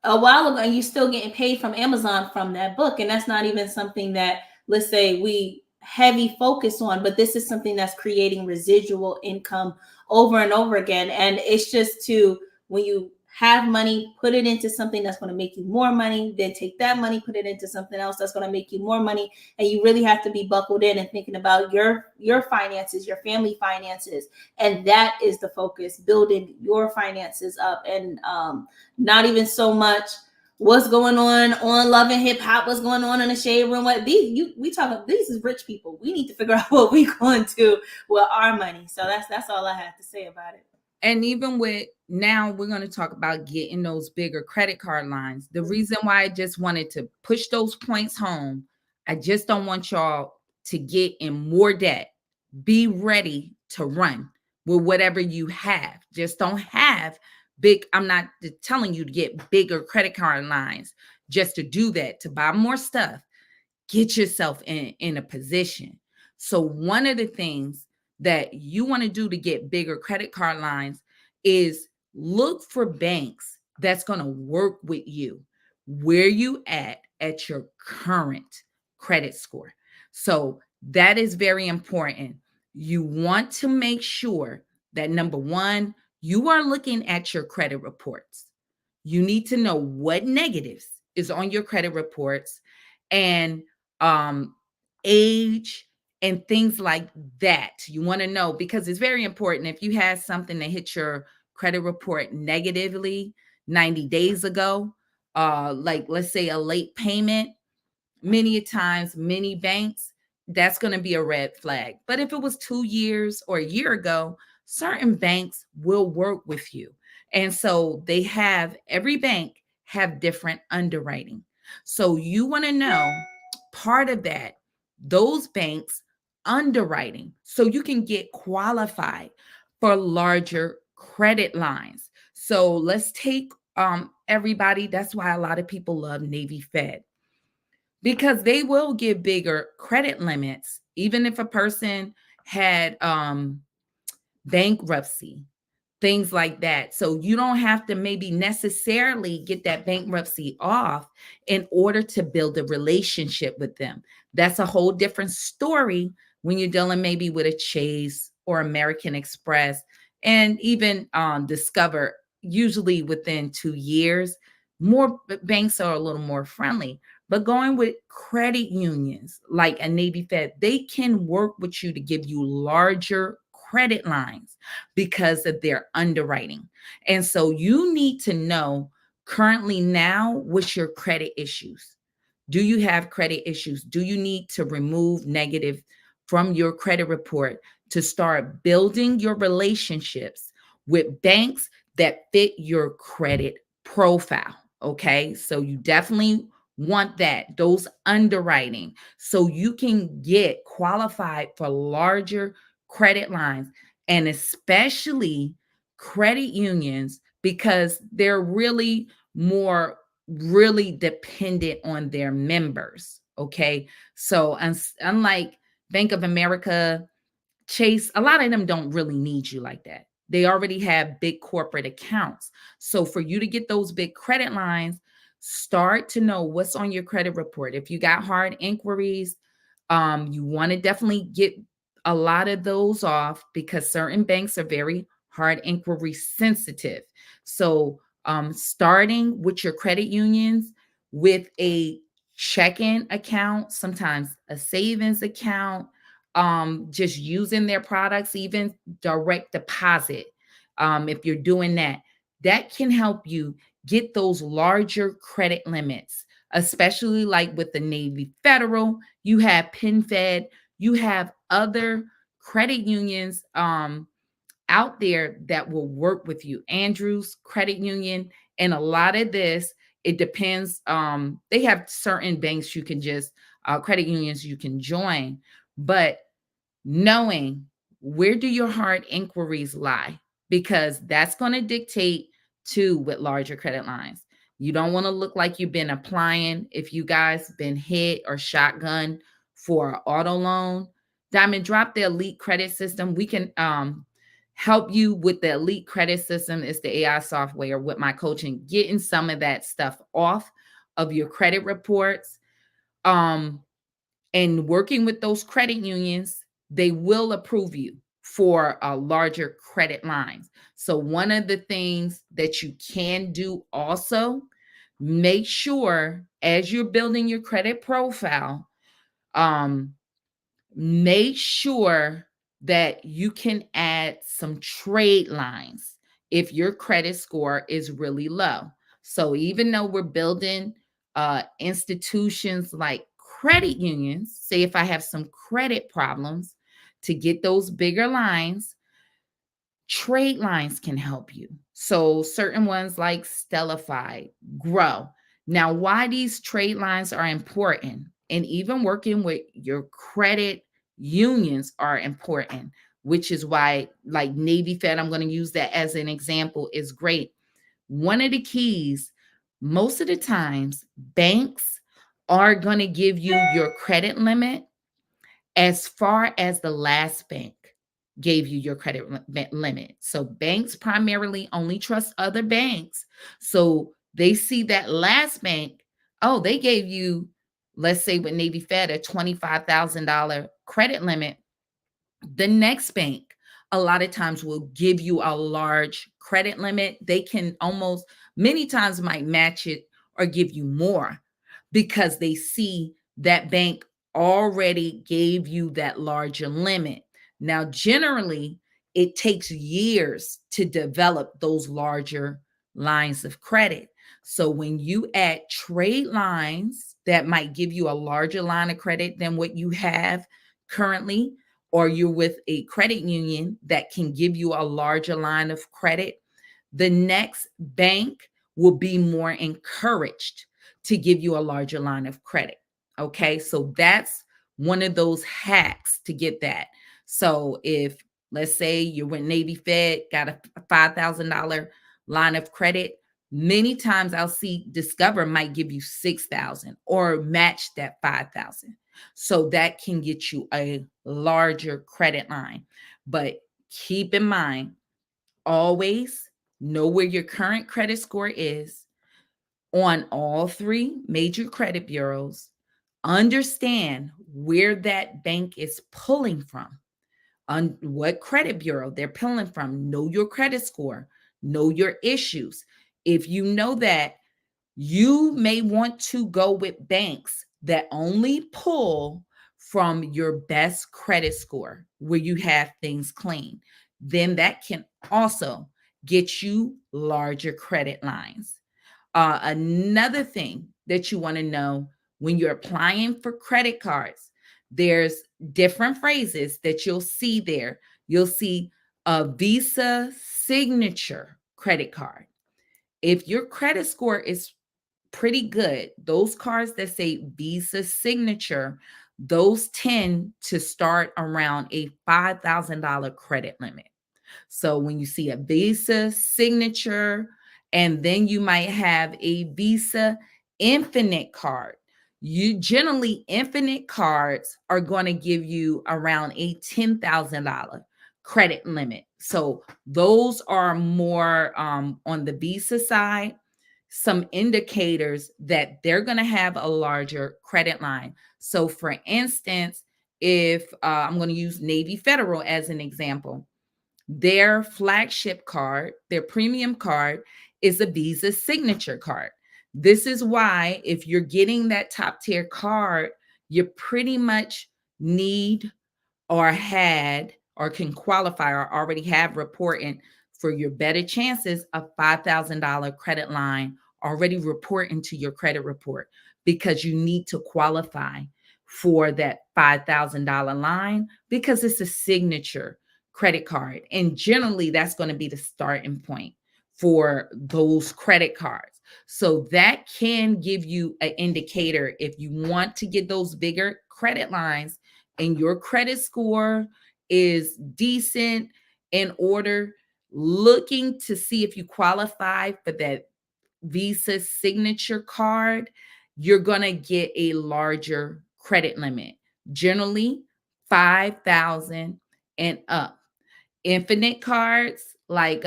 A while ago, and you're still getting paid from Amazon from that book. And that's not even something that, let's say, we heavy focus on, but this is something that's creating residual income over and over again. And it's just when you have money, put it into something that's going to make you more money, then take that money, put it into something else that's going to make you more money. And you really have to be buckled in and thinking about your finances, your family finances. And that is the focus, building your finances up, and not even so much what's going on Love and Hip Hop, what's going on in the Shade Room. These is rich people. We need to figure out what we're going to with our money. So that's all I have to say about it. And even with now, we're going to talk about getting those bigger credit card lines. The reason why I just wanted to push those points home, I just don't want y'all to get in more debt. Be ready to run with whatever you have. Just don't have big. I'm not telling you to get bigger credit card lines just to do that, to buy more stuff. Get yourself in a position. So one of the things that you want to do to get bigger credit card lines is look for banks that's going to work with you where you at your current credit score. So that is very important. You want to make sure that, number one, you are looking at your credit reports. You need to know what negatives is on your credit reports and um, age and things like that. You want to know because it's very important. If you had something that hit your credit report negatively 90 days ago, like let's say a late payment, many times, many banks, that's going to be a red flag. But if it was 2 years or a year ago, certain banks will work with you. And so every bank have different underwriting. So you want to know part of that, those banks underwriting, so you can get qualified for larger credit lines. So let's take everybody. That's why a lot of people love Navy Fed because they will give bigger credit limits even if a person had bankruptcy, things like that. So you don't have to maybe necessarily get that bankruptcy off in order to build a relationship with them. That's a whole different story when you're dealing maybe with a Chase or American Express and even Discover, usually within 2 years. More banks are a little more friendly. But going with credit unions like a Navy Fed, they can work with you to give you larger credit lines because of their underwriting. And so you need to know currently now what's your credit issues. Do you have credit issues? Do you need to remove negative from your credit report to start building your relationships with banks that fit your credit profile? Okay. So you definitely want those underwriting so you can get qualified for larger credit lines and especially credit unions because they're really dependent on their members. Okay. So, unlike Bank of America, Chase, a lot of them don't really need you like that. They already have big corporate accounts. So, for you to get those big credit lines, start to know what's on your credit report. If you got hard inquiries, you want to definitely get a lot of those off because certain banks are very hard inquiry sensitive. So, starting with your credit unions with a checking account, sometimes a savings account, just using their products, even direct deposit. If you're doing that, that can help you get those larger credit limits, especially like with the Navy Federal, you have PenFed, you have other credit unions out there that will work with you. Andrews Credit Union, and a lot of this, it depends. They have certain banks you can just credit unions you can join, but knowing where do your hard inquiries lie because that's going to dictate too with larger credit lines. You don't want to look like you've been applying if you guys been hit or shotgun for an auto loan. Diamond, drop the elite credit system. We can help you with the elite credit system. It's the AI software with my coaching, getting some of that stuff off of your credit reports. And working with those credit unions, they will approve you for larger credit lines. So, one of the things that you can do also, make sure as you're building your credit profile, um, make sure that you can add some trade lines if your credit score is really low. So even though we're building institutions like credit unions, say if I have some credit problems to get those bigger lines, trade lines can help you. So certain ones like Stellify, Grow. Now, why these trade lines are important and even working with your credit unions are important, which is why like Navy Fed, I'm going to use that as an example, is great. One of the keys, most of the times, banks are going to give you your credit limit as far as the last bank gave you your credit limit. So banks primarily only trust other banks. So they see that last bank, oh, they gave you, let's say with Navy Fed, a $25,000 credit limit. The next bank a lot of times will give you a large credit limit. They can almost many times might match it or give you more because they see that bank already gave you that larger limit. Now, generally, it takes years to develop those larger lines of credit. So when you add trade lines that might give you a larger line of credit than what you have currently, or you're with a credit union that can give you a larger line of credit, the next bank will be more encouraged to give you a larger line of credit. Okay, so that's one of those hacks to get that. So if, let's say, you went Navy Fed, got a $5,000 line of credit, many times I'll see Discover might give you 6,000 or match that 5,000. So that can get you a larger credit line. But keep in mind, always know where your current credit score is on all three major credit bureaus. Understand where that bank is pulling from, on what credit bureau they're pulling from. Know your credit score, know your issues. If you know that, you may want to go with banks that only pull from your best credit score where you have things clean. Then that can also get you larger credit lines. Another thing that you want to know when you're applying for credit cards, there's different phrases that you'll see there. You'll see a Visa signature credit card. If your credit score is pretty good, those cards that say Visa signature, those tend to start around a $5,000 credit limit. So when you see a Visa signature, and then you might have a Visa Infinite card. You generally, Infinite cards are going to give you around a $10,000 credit limit. So those are more on the Visa side, some indicators that they're going to have a larger credit line. So for instance, if I'm going to use Navy Federal as an example, their flagship card, their premium card, is a Visa signature card. This is why, if you're getting that top tier card, you pretty much need or had or can qualify or already have reporting for your better chances a $5,000 credit line already reporting to your credit report, because you need to qualify for that $5,000 line because it's a signature credit card. And generally, that's going to be the starting point for those credit cards. So that can give you an indicator if you want to get those bigger credit lines and your credit score is decent, in order, looking to see if you qualify for that Visa signature card, you're going to get a larger credit limit, generally 5,000 and up. Infinite cards like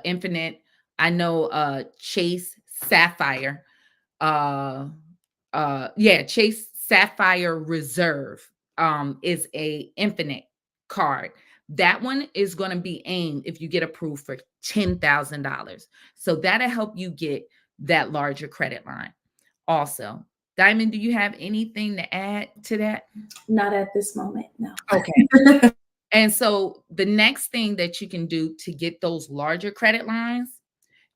Infinite, I know Chase Sapphire, Chase Sapphire Reserve is a Infinite card. That one is going to be aimed, if you get approved, for $10,000. So that'll help you get that larger credit line. Also, Diamond, do you have anything to add to that? Not at this moment, no. Okay. And so the next thing that you can do to get those larger credit lines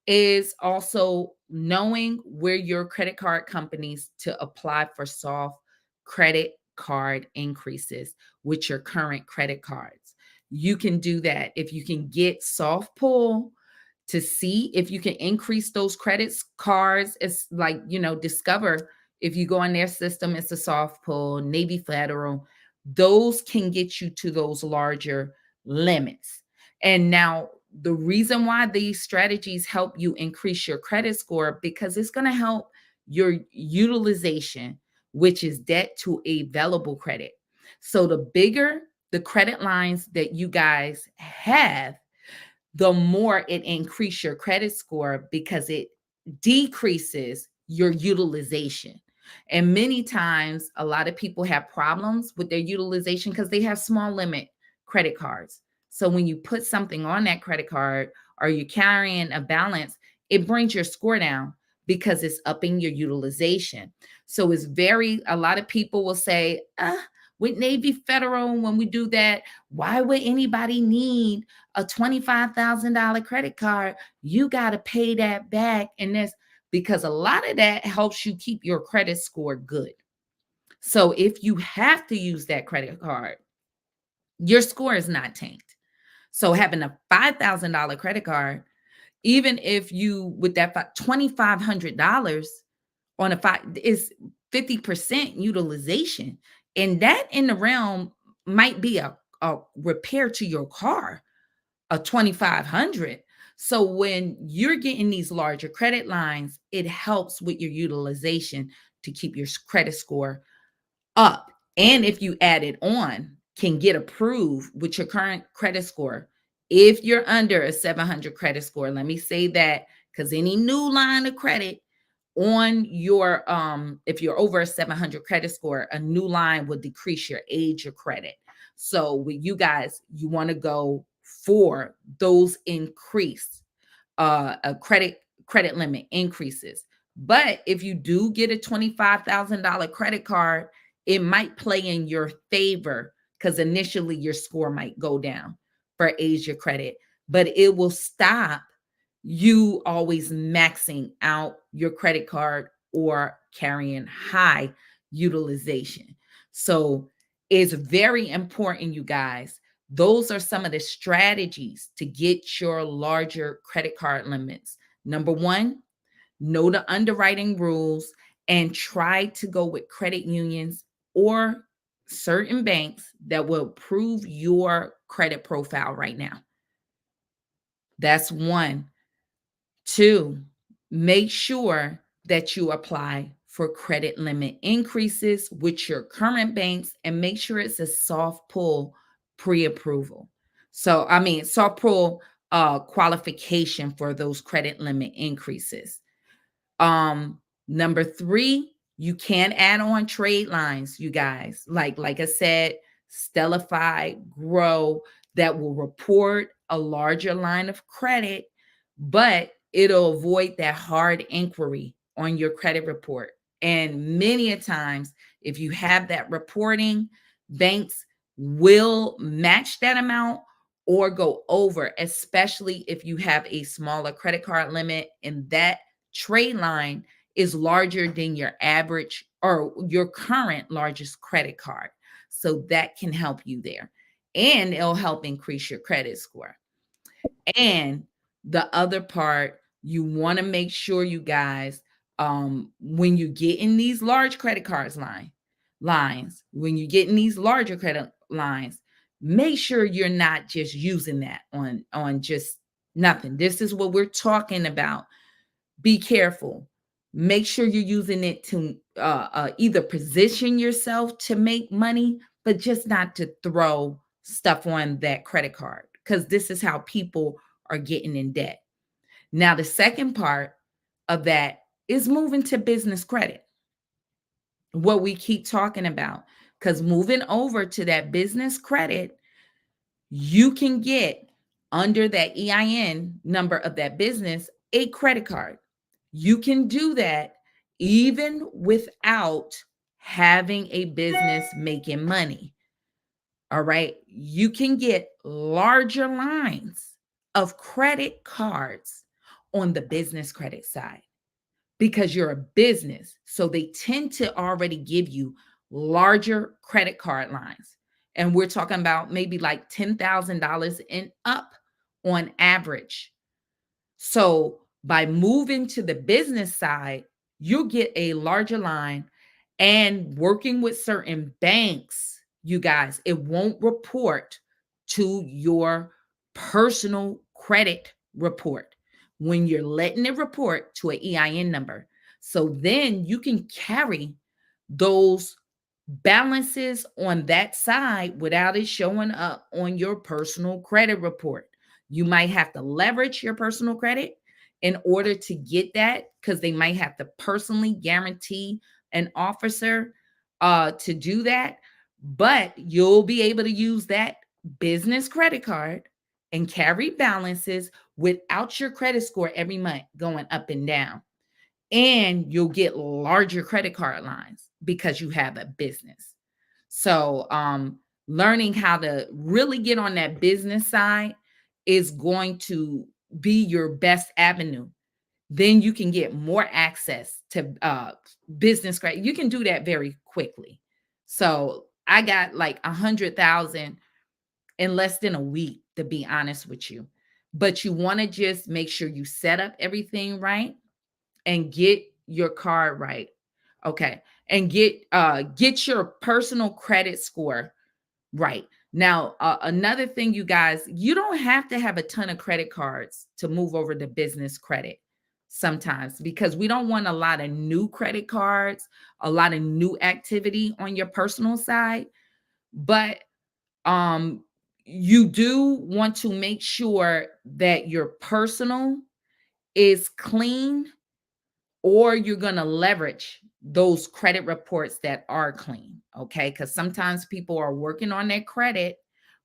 is also knowing where your credit card companies to apply for soft credit card increases with your current credit cards. You can do that if you can get soft pull to see if you can increase those credit cards. It's like, Discover, if you go in their system, it's a soft pull. Navy Federal, those can get you to those larger limits. And now the reason why these strategies help you increase your credit score, because it's going to help your utilization, which is debt to available credit. So the bigger the credit lines that you guys have, the more it increase your credit score, because it decreases your utilization. And many times, a lot of people have problems with their utilization because they have small limit credit cards. So when you put something on that credit card or you're carrying a balance, it brings your score down because it's upping your utilization. So it's a lot of people will say, with Navy Federal, when we do that, why would anybody need a $25,000 credit card? You got to pay that back. And this, because a lot of that helps you keep your credit score good. So if you have to use that credit card, your score is not tanked. So having a $5,000 credit card, even if you with that $2,500 on a five is 50% utilization. And that in the realm might be a repair to your car, a 2,500. So when you're getting these larger credit lines, it helps with your utilization to keep your credit score up. And if you add it on, can get approved with your current credit score. If you're under a 700 credit score, let me say that, because any new line of credit on your if you're over a 700 credit score, a new line will decrease your age of credit. So with you guys, you want to go for those increased a credit limit increases. But if you do get a $25,000 credit card, it might play in your favor because initially your score might go down for age of credit, but it will stop you always maxing out your credit card or carrying high utilization. So it's very important, you guys. Those are some of the strategies to get your larger credit card limits. Number one, know the underwriting rules and try to go with credit unions or certain banks that will approve your credit profile right now. That's one. Two, make sure that you apply for credit limit increases with your current banks and make sure it's a soft pull pre-approval. So, I mean, soft pull qualification for those credit limit increases. Number three, you can add on trade lines, you guys. Like I said, Stellify, Grow, that will report a larger line of credit, but it'll avoid that hard inquiry on your credit report. And many a times, if you have that reporting, banks will match that amount or go over, especially if you have a smaller credit card limit and that trade line is larger than your average or your current largest credit card. So that can help you there. And it'll help increase your credit score. And the other part, you want to make sure, you guys, when you get in these large credit cards lines, when you get in these larger credit lines, make sure you're not just using that on just nothing. This is what we're talking about. Be careful. Make sure you're using it to either position yourself to make money, but just not to throw stuff on that credit card, because this is how people are getting in debt. Now, the second part of that is moving to business credit, what we keep talking about, because moving over to that business credit, you can get under that EIN number of that business a credit card. You can do that even without having a business making money. All right. You can get larger lines of credit cards on the business credit side because you're a business. So they tend to already give you larger credit card lines. And we're talking about maybe like $10,000 and up on average. So by moving to the business side, you'll get a larger line, and working with certain banks, you guys, it won't report to your personal credit report when you're letting it report to an EIN number. So then you can carry those balances on that side without it showing up on your personal credit report. You might have to leverage your personal credit in order to get that, because they might have to personally guarantee an officer to do that. But you'll be able to use that business credit card and carry balances without your credit score every month going up and down. And you'll get larger credit card lines because you have a business. So, learning how to really get on that business side is going to be your best avenue. Then you can get more access to business credit. You can do that very quickly. So I got like 100,000 in less than a week, to be honest with you. But you want to just make sure you set up everything right and get your card right. Okay. And get your personal credit score right. Now, another thing, you guys, you don't have to have a ton of credit cards to move over to business credit sometimes, because we don't want a lot of new credit cards, a lot of new activity on your personal side. But um you do want to make sure that your personal is clean, or you're going to leverage those credit reports that are clean. Okay. Because sometimes people are working on their credit,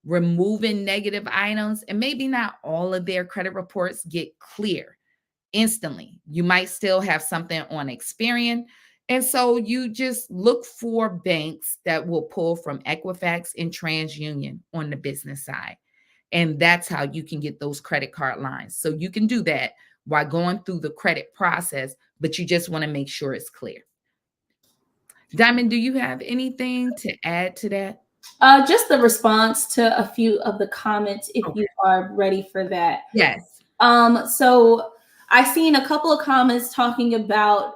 removing negative items, and maybe not all of their credit reports get clear instantly. You might still have something on Experian. And so you just look for banks that will pull from Equifax and TransUnion on the business side. And that's how you can get those credit card lines. So you can do that while going through the credit process, but you just want to make sure it's clear. Diamond, do you have anything to add to that? Just the response to a few of the comments, if Okay. you are ready for that. Yes. So I've seen a couple of comments talking about,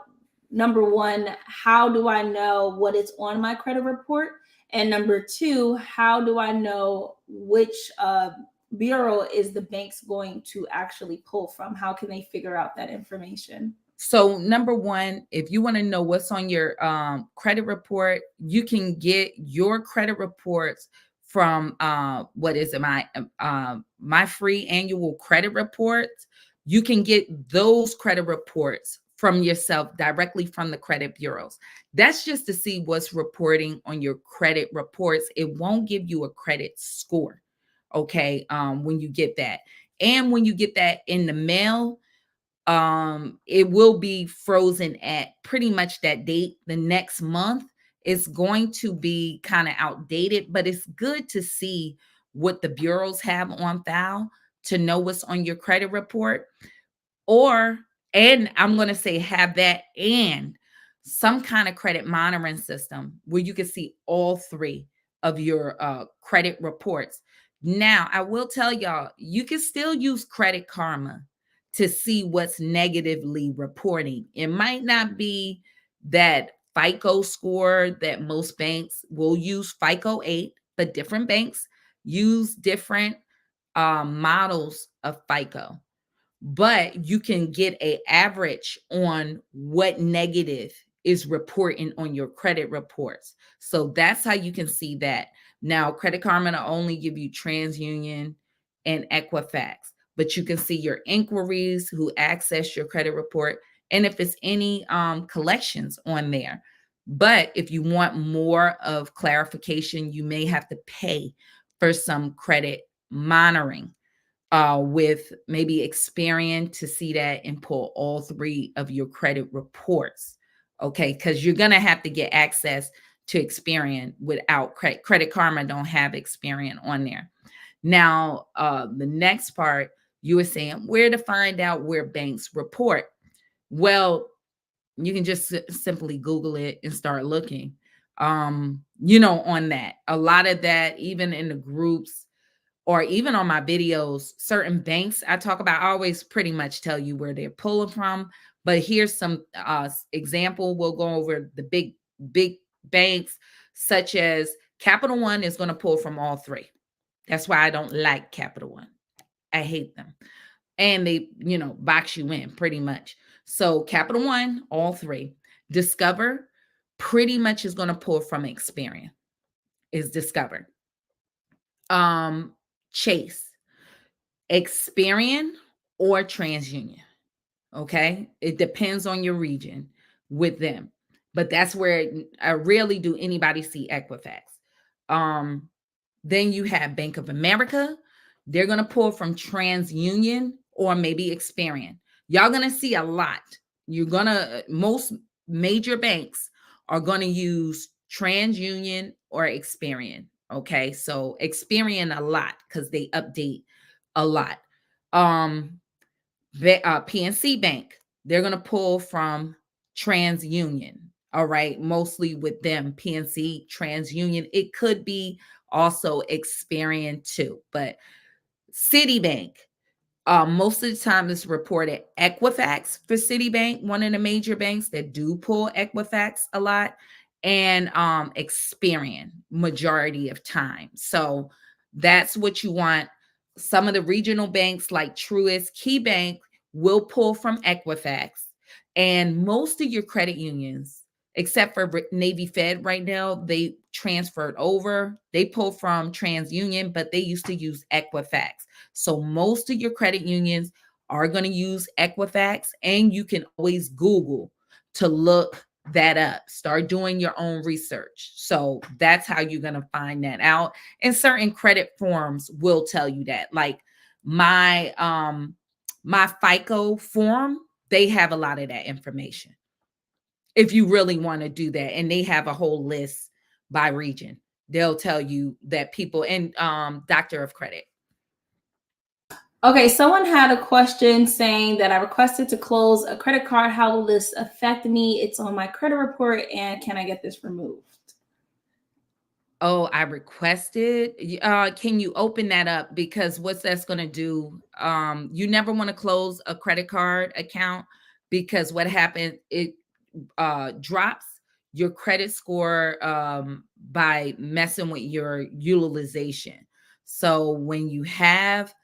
number one, how do I know what is on my credit report? And number two, how do I know which bureau is the bank's going to actually pull from? How can they figure out that information? So number one, if you want to know what's on your credit report, you can get your credit reports from what is it, my free annual credit reports. You can get those credit reports from yourself directly from the credit bureaus. That's just to see what's reporting on your credit reports. It won't give you a credit score. Okay. When you get that. And when you get that in the mail, it will be frozen at pretty much that date. The next month is going to be kind of outdated, but it's good to see what the bureaus have on file to know what's on your credit report. Or, and I'm going to say, have that and some kind of credit monitoring system where you can see all three of your credit reports. Now, I will tell y'all, you can still use Credit Karma to see what's negatively reporting. It might not be that FICO score that most banks will use, FICO 8, but different banks use different models of FICO. But you can get a average on what negative is reporting on your credit reports. So that's how you can see that. Now, Credit Karma will only give you TransUnion and Equifax, but you can see your inquiries, who access your credit report, and if it's any collections on there. But if you want more of clarification, you may have to pay for some credit monitoring with maybe Experian to see that and pull all three of your credit reports. Okay, because you're gonna have to get access to Experian without Credit Karma don't have Experian on there. Now, the next part, you were saying where to find out where banks report. Well, you can just simply Google it and start looking. On that. A lot of that, even in the groups or even on my videos, certain banks I talk about, I always pretty much tell you where they're pulling from. But here's some example. We'll go over the big banks, such as Capital One is going to pull from all three. That's why I don't like Capital One. I hate them. And they, box you in pretty much. So Capital One, all three. Discover pretty much is going to pull from Experian, is Discover. Chase, Experian, or TransUnion. Okay. It depends on your region with them. But that's where I rarely do anybody see Equifax. Then you have Bank of America. They're going to pull from TransUnion or maybe Experian. Y'all going to see a lot. Most major banks are going to use TransUnion or Experian. Okay. So Experian a lot because they update a lot. PNC Bank, they're going to pull from TransUnion. All right. Mostly with them, PNC, TransUnion. It could be also Experian too. But Citibank, most of the time it's reported Equifax for Citibank, one of the major banks that do pull Equifax a lot, and Experian majority of time. So that's what you want. Some of the regional banks like Truist, KeyBank will pull from Equifax, and most of your credit unions, except for Navy Fed right now, they transferred over. They pull from TransUnion, but they used to use Equifax. So most of your credit unions are going to use Equifax, and you can always Google to look that up. Start doing your own research. So that's how you're going to find that out. And certain credit forms will tell you that. Like my FICO form, they have a lot of that information. If you really want to do that, and they have a whole list by region. They'll tell you that people and Doctor of Credit. Okay, someone had a question saying that I requested to close a credit card. How will this affect me? It's on my credit report, and can I get this removed? Oh, I requested. Can you open that up? Because what's that's going to do? You never want to close a credit card account, because what happens, it drops your credit score by messing with your utilization. So when you have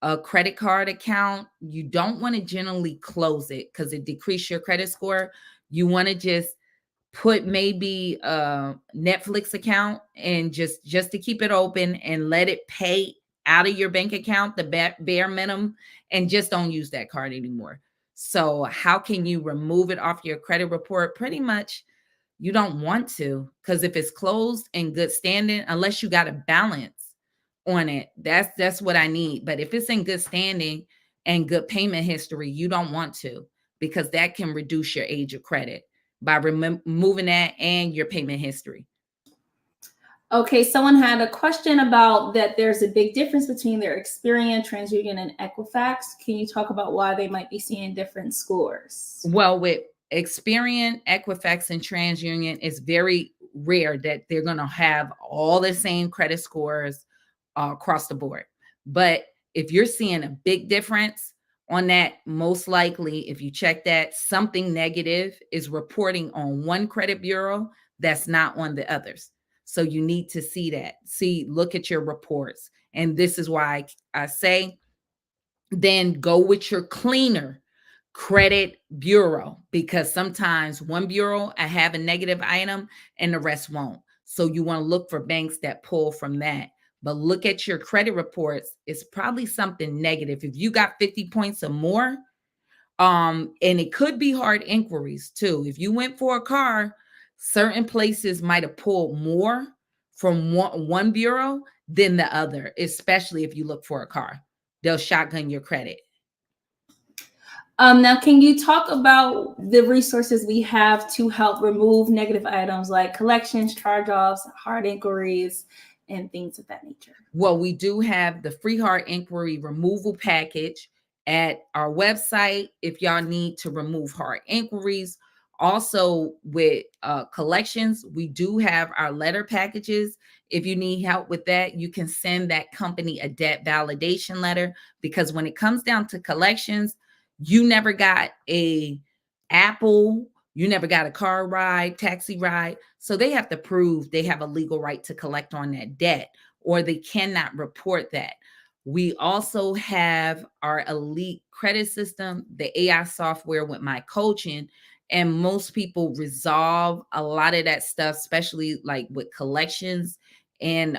a credit card account, you don't want to generally close it because it decreases your credit score. You want to just put maybe a Netflix account and just to keep it open and let it pay out of your bank account the bare minimum, and just don't use that card anymore. So how can you remove it off your credit report? Pretty much you don't want to, because if it's closed in good standing, unless you got a balance on it, that's what I need. But if it's in good standing and good payment history, you don't want to, because that can reduce your age of credit by removing that and your payment history. Okay, someone had a question about that there's a big difference between their Experian, TransUnion, and Equifax. Can you talk about why they might be seeing different scores? Well, with Experian, Equifax, and TransUnion, it's very rare that they're going to have all the same credit scores across the board. But if you're seeing a big difference on that, most likely, if you check that, something negative is reporting on one credit bureau that's not on the others. So you need to see that. Look at your reports. And this is why I say, then go with your cleaner credit bureau, because sometimes one bureau I have a negative item and the rest won't. So you want to look for banks that pull from that. But look at your credit reports. It's probably something negative. If you got 50 points or more, and it could be hard inquiries too. If you went for a car, certain places might have pulled more from one bureau than the other, especially if you look for a car. They'll shotgun your credit. Now, can you talk about the resources we have to help remove negative items like collections, charge-offs, hard inquiries, and things of that nature? Well, we do have the free hard inquiry removal package at our website if y'all need to remove hard inquiries. Also, with collections, we do have our letter packages. If you need help with that, you can send that company a debt validation letter, because when it comes down to collections, you never got a Apple, you never got a car ride, taxi ride. So they have to prove they have a legal right to collect on that debt, or they cannot report that. We also have our elite credit system, the AI software with my coaching, and most people resolve a lot of that stuff, especially like with collections and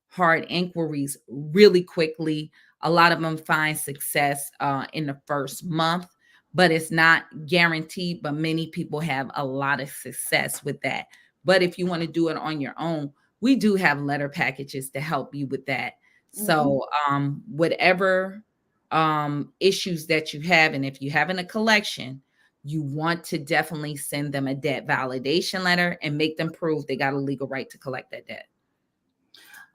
hard inquiries, really quickly. A lot of them find success in the first month, but it's not guaranteed. But many people have a lot of success with that. But if you want to do it on your own, we do have letter packages to help you with that. Mhm. So whatever issues that you have, and if you're having a collection, you want to definitely send them a debt validation letter and make them prove they got a legal right to collect that debt.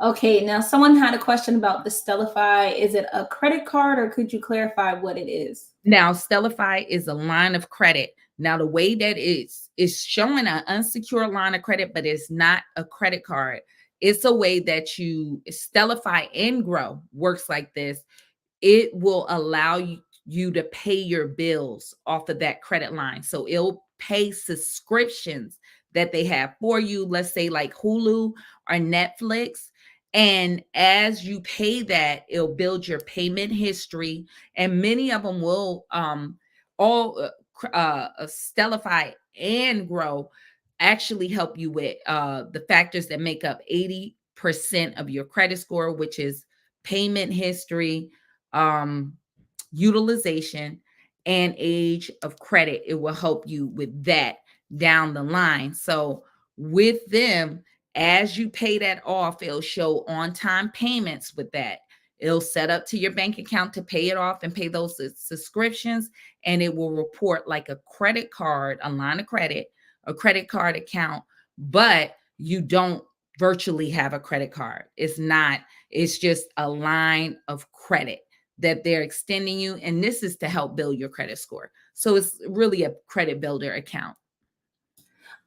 Okay, now someone had a question about the Stellify. Is it a credit card or could you clarify what it is? Now, Stellify is a line of credit. Now, the way that it's showing an unsecured line of credit, but it's not a credit card. It's a way that you Stellify and Grow works like this. It will allow you to pay your bills off of that credit line. So it'll pay subscriptions that they have for you, let's say like Hulu or Netflix. And as you pay that, it'll build your payment history. And many of them will all Stellify and Grow actually help you with the factors that make up 80% of your credit score, which is payment history, um, utilization, and age of credit. It will help you with that down the line. So with them, as you pay that off, it'll show on-time payments with that. It'll set up to your bank account to pay it off and pay those subscriptions, and it will report like a credit card, a line of credit, a credit card account, but you don't virtually have a credit card. It's not, it's just a line of credit that they're extending you. And this is to help build your credit score. So it's really a credit builder account.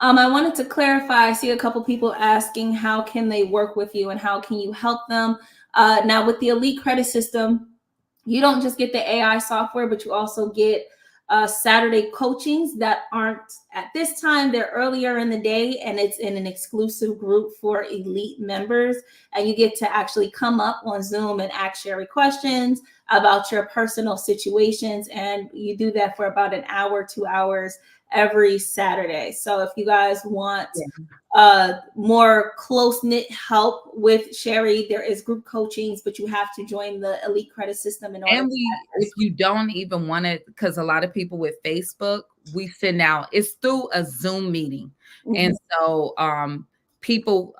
I wanted to clarify. I see a couple people asking how can they work with you and how can you help them. Now, with the Elite Credit System, you don't just get the AI software, but you also get Saturday coachings that aren't at this time. They're earlier in the day, and it's in an exclusive group for elite members. And you get to actually come up on Zoom and ask Sherry questions about your personal situations. And you do that for about an hour, 2 hours every Saturday. So if you guys want more close-knit help with Sherry, there is group coachings, but you have to join the Elite Credit System in order And to if you don't even want to, because a lot of people with Facebook, we send out, it's through a Zoom meeting. And so people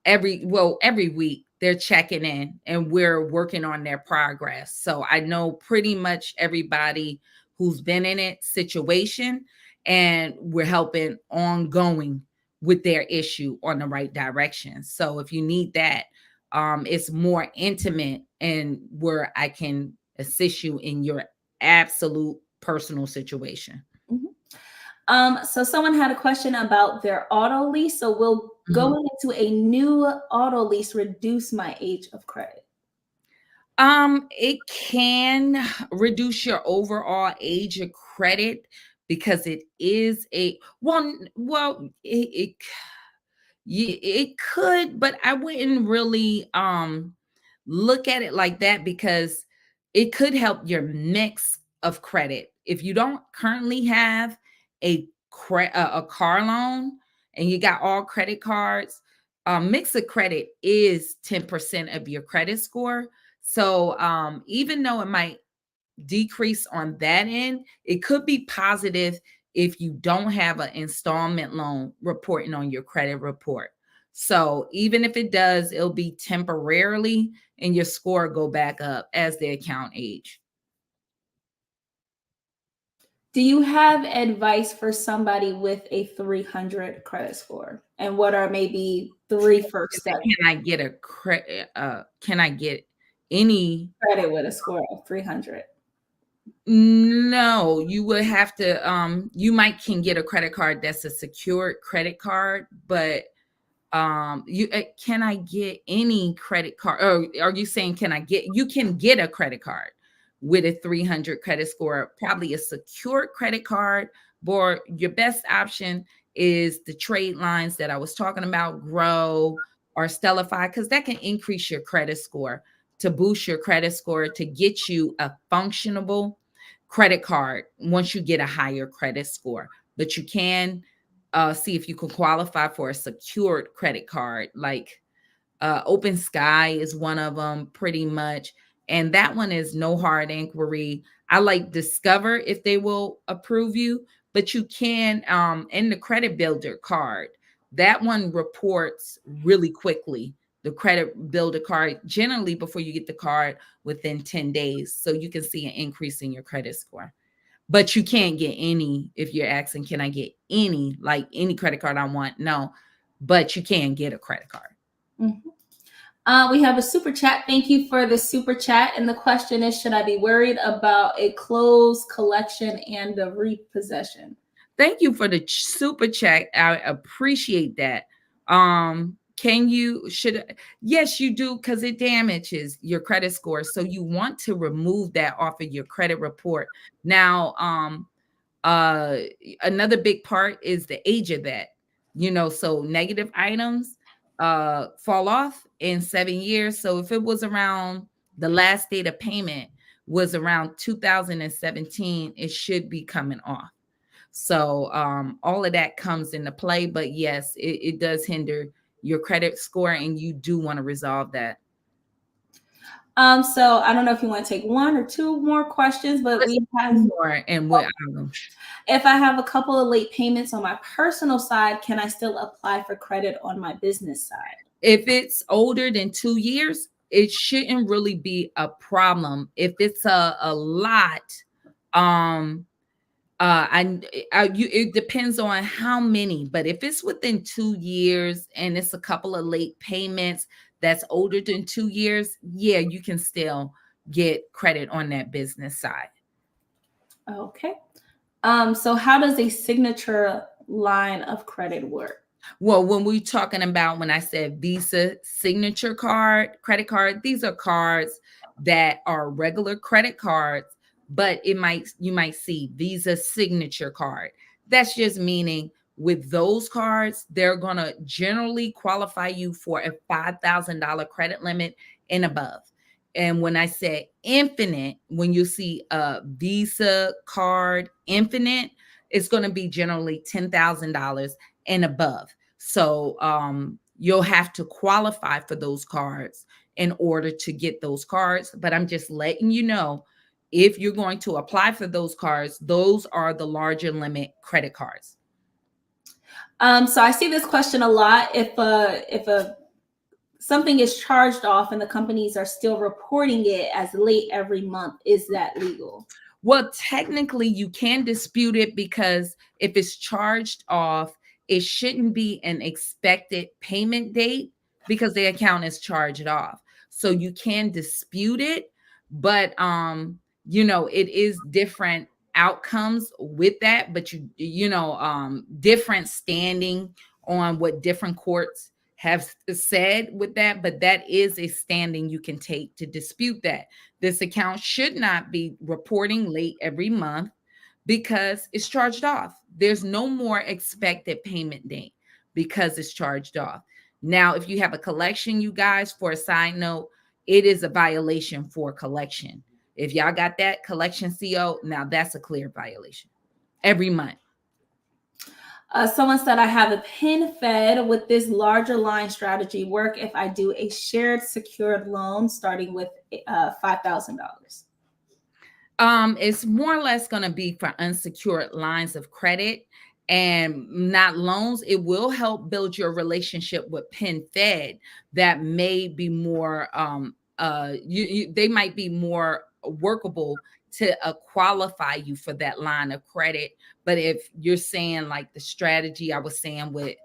every week they're checking in and we're working on their progress. So I know pretty much everybody who's been in it situation, and we're helping ongoing with their issue on the right direction. So if you need that, it's more intimate and where I can assist you in your absolute personal situation. So someone had a question about their auto lease. So will Mhm. going into a new auto lease reduce my age of credit? It can reduce your overall age of credit because it is a it could, but I wouldn't really look at it like that because it could help your mix of credit. If you don't currently have a car loan and you got all credit cards, mix of credit is 10% of your credit score. So even though it might decrease on that end, it could be positive if you don't have an installment loan reporting on your credit report. So even if it does, it'll be temporarily and your score go back up as the account age. Do you have advice for somebody with a 300 credit score? And what are maybe three first steps? Can I get a credit? Can I get any? Credit with a score of 300. No, you would have to. You might can get a credit card that's a secured credit card, but you can I get any credit card, or are you saying can I get, you can get a credit card with a 300 credit score, probably a secured credit card, but your best option is the trade lines that I was talking about, Grow or Stellify, because that can increase your credit score, to boost your credit score, to get you a functionable credit card once you get a higher credit score. But you can see if you can qualify for a secured credit card, like Open Sky is one of them, pretty much. And that one is no hard inquiry. I like Discover if they will approve you, but you can in the credit builder card, That one reports really quickly. The credit builder card, generally before you get the card within 10 days. So you can see an increase in your credit score. But you can't get any, if you're asking, can I get any, like any credit card I want? No, but you can get a credit card. We have a super chat. Thank you for the super chat. And the question is, should I be worried about a closed collection and a repossession? Thank you for the super chat. I appreciate that. Yes, you do, because it damages your credit score. So you want to remove that off of your credit report. Now, another big part is the age of that, so negative items fall off in 7 years. So if it was around, the last date of payment was around 2017, it should be coming off. So all of that comes into play. But yes, it does hinder your credit score, and you do want to resolve that. So I don't know if you want to take one or two more questions, but Let's we have more. And what if I have a couple of late payments on my personal side, can I still apply for credit on my business side? If it's older than 2 years, it shouldn't really be a problem. If it's a lot, it depends on how many, but if it's within 2 years and it's a couple of late payments that's older than 2 years, yeah, you can still get credit on that business side. Okay. So how does a signature line of credit work? Well, when I said Visa signature card, credit card, these are cards that are regular credit cards, but you might see Visa signature card. That's just meaning with those cards, they're going to generally qualify you for a $5,000 credit limit and above. And when I say infinite, when you see a Visa card infinite, it's going to be generally $10,000 and above. So you'll have to qualify for those cards in order to get those cards. But I'm just letting you know, if you're going to apply for those cards, those are the larger limit credit cards. So I see this question a lot. If something is charged off and the companies are still reporting it as late every month, is that legal? Well, technically you can dispute it, because if it's charged off, it shouldn't be an expected payment date because the account is charged off. So you can dispute it, but it is different outcomes with that, but different standing on what different courts have said with that, but that is a standing you can take to dispute that. This account should not be reporting late every month because it's charged off. There's no more expected payment date because it's charged off. Now, if you have a collection, you guys, for a side note, it is a violation for collection. If y'all got that collection CO, now that's a clear violation every month. Someone said, I have a PIN Fed. With this larger line strategy work if I do a shared secured loan starting with $5,000? It's more or less going to be for unsecured lines of credit and not loans. It will help build your relationship with PIN Fed. That may be more, they might be more workable to qualify you for that line of credit. But if you're saying like the strategy I was saying with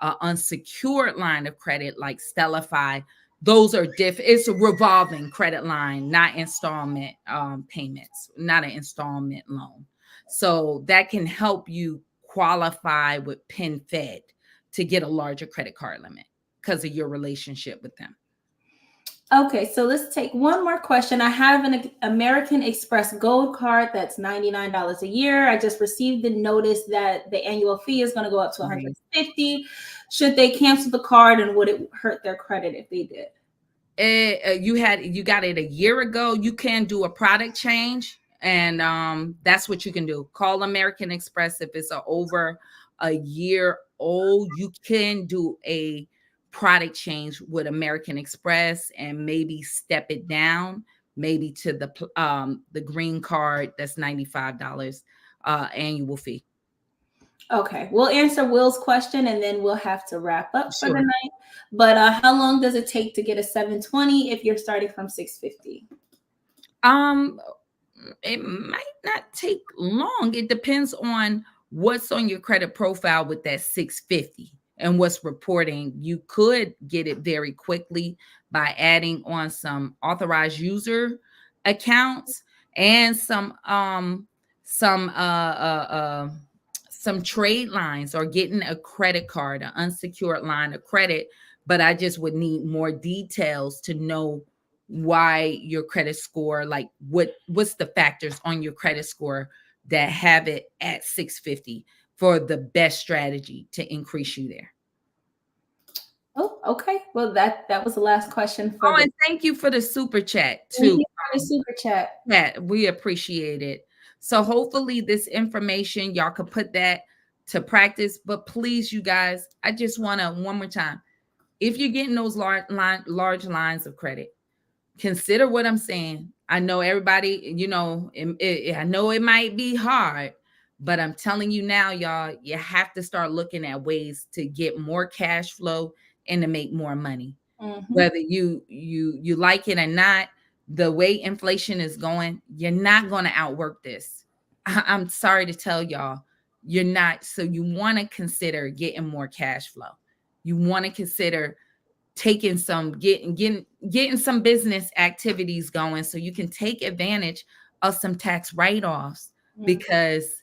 unsecured line of credit, like Stellify, those are different. It's a revolving credit line, not installment payments, not an installment loan. So that can help you qualify with PIN Fed to get a larger credit card limit because of your relationship with them. Okay, so let's take one more question. I have an American Express Gold card that's $99 a year. I just received the notice that the annual fee is going to go up to $150. Should they cancel the card, and would it hurt their credit if they did? You got it a year ago. You can do a product change, and that's what you can do. Call American Express if it's over a year old. You can do a product change with American Express and maybe step it down, maybe to the green card that's $95 annual fee. Okay, we'll answer Will's question and then we'll have to wrap up for the Sure. night. But how long does it take to get a 720 if you're starting from 650? Um, it might not take long. It depends on what's on your credit profile with that 650 and what's reporting. You could get it very quickly by adding on some authorized user accounts and some some trade lines, or getting a credit card, an unsecured line of credit. But I just would need more details to know why your credit score, like what's the factors on your credit score that have it at 650 for the best strategy to increase you there. Oh, okay. Well, that was the last question for Oh, the. and thank you for the super chat Thank too. you for the super chat. That we appreciate it. So hopefully this information y'all could put that to practice. But please, you guys, I just want to one more time. If you're getting those large lines of credit, consider what I'm saying. I know everybody, I know it might be hard, but I'm telling you now, y'all, you have to start looking at ways to get more cash flow and to make more money. Mm-hmm. Whether you like it or not, the way inflation is going, you're not going to outwork this. I'm sorry to tell y'all, you're not. So you want to consider getting more cash flow. You want to consider taking some getting some business activities going so you can take advantage of some tax write-offs, because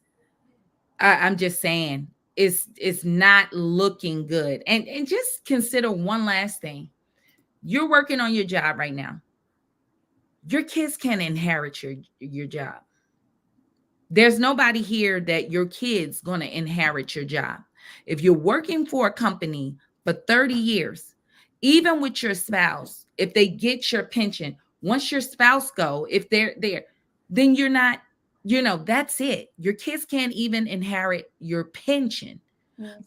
I'm just saying it's not looking good. And just consider one last thing. You're working on your job right now. Your kids can inherit your job. There's nobody here that your kids going to inherit your job. If you're working for a company for 30 years, even with your spouse, if they get your pension, once your spouse go, if they're there, then you're not, that's it. Your kids can't even inherit your pension.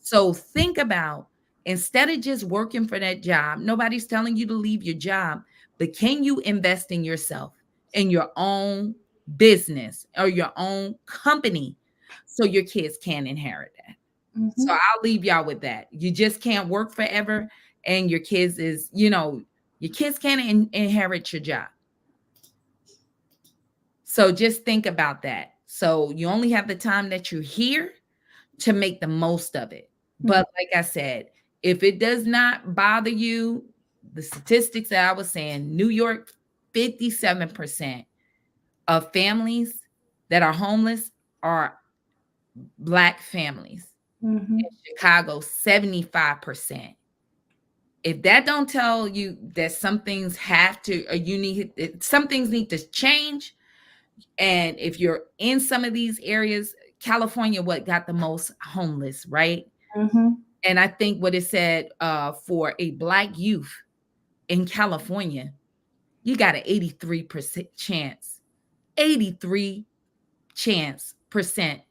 So think about, instead of just working for that job, nobody's telling you to leave your job, but can you invest in yourself, in your own business or your own company, so your kids can inherit that? Mm-hmm. So I'll leave y'all with that. You just can't work forever, and your kids your kids can't inherit your job. So just think about that. So you only have the time that you're here to make the most of it. But like I said, if it does not bother you, the statistics that I was saying, New York, 57% of families that are homeless are Black families. Mm-hmm. In Chicago, 75%. If that don't tell you that some things have to, or some things need to change, and if you're in some of these areas, California, what got the most homeless, right? Mm-hmm. And I think what it said, for a Black youth in California, you got an 83% chance, 83 chance percent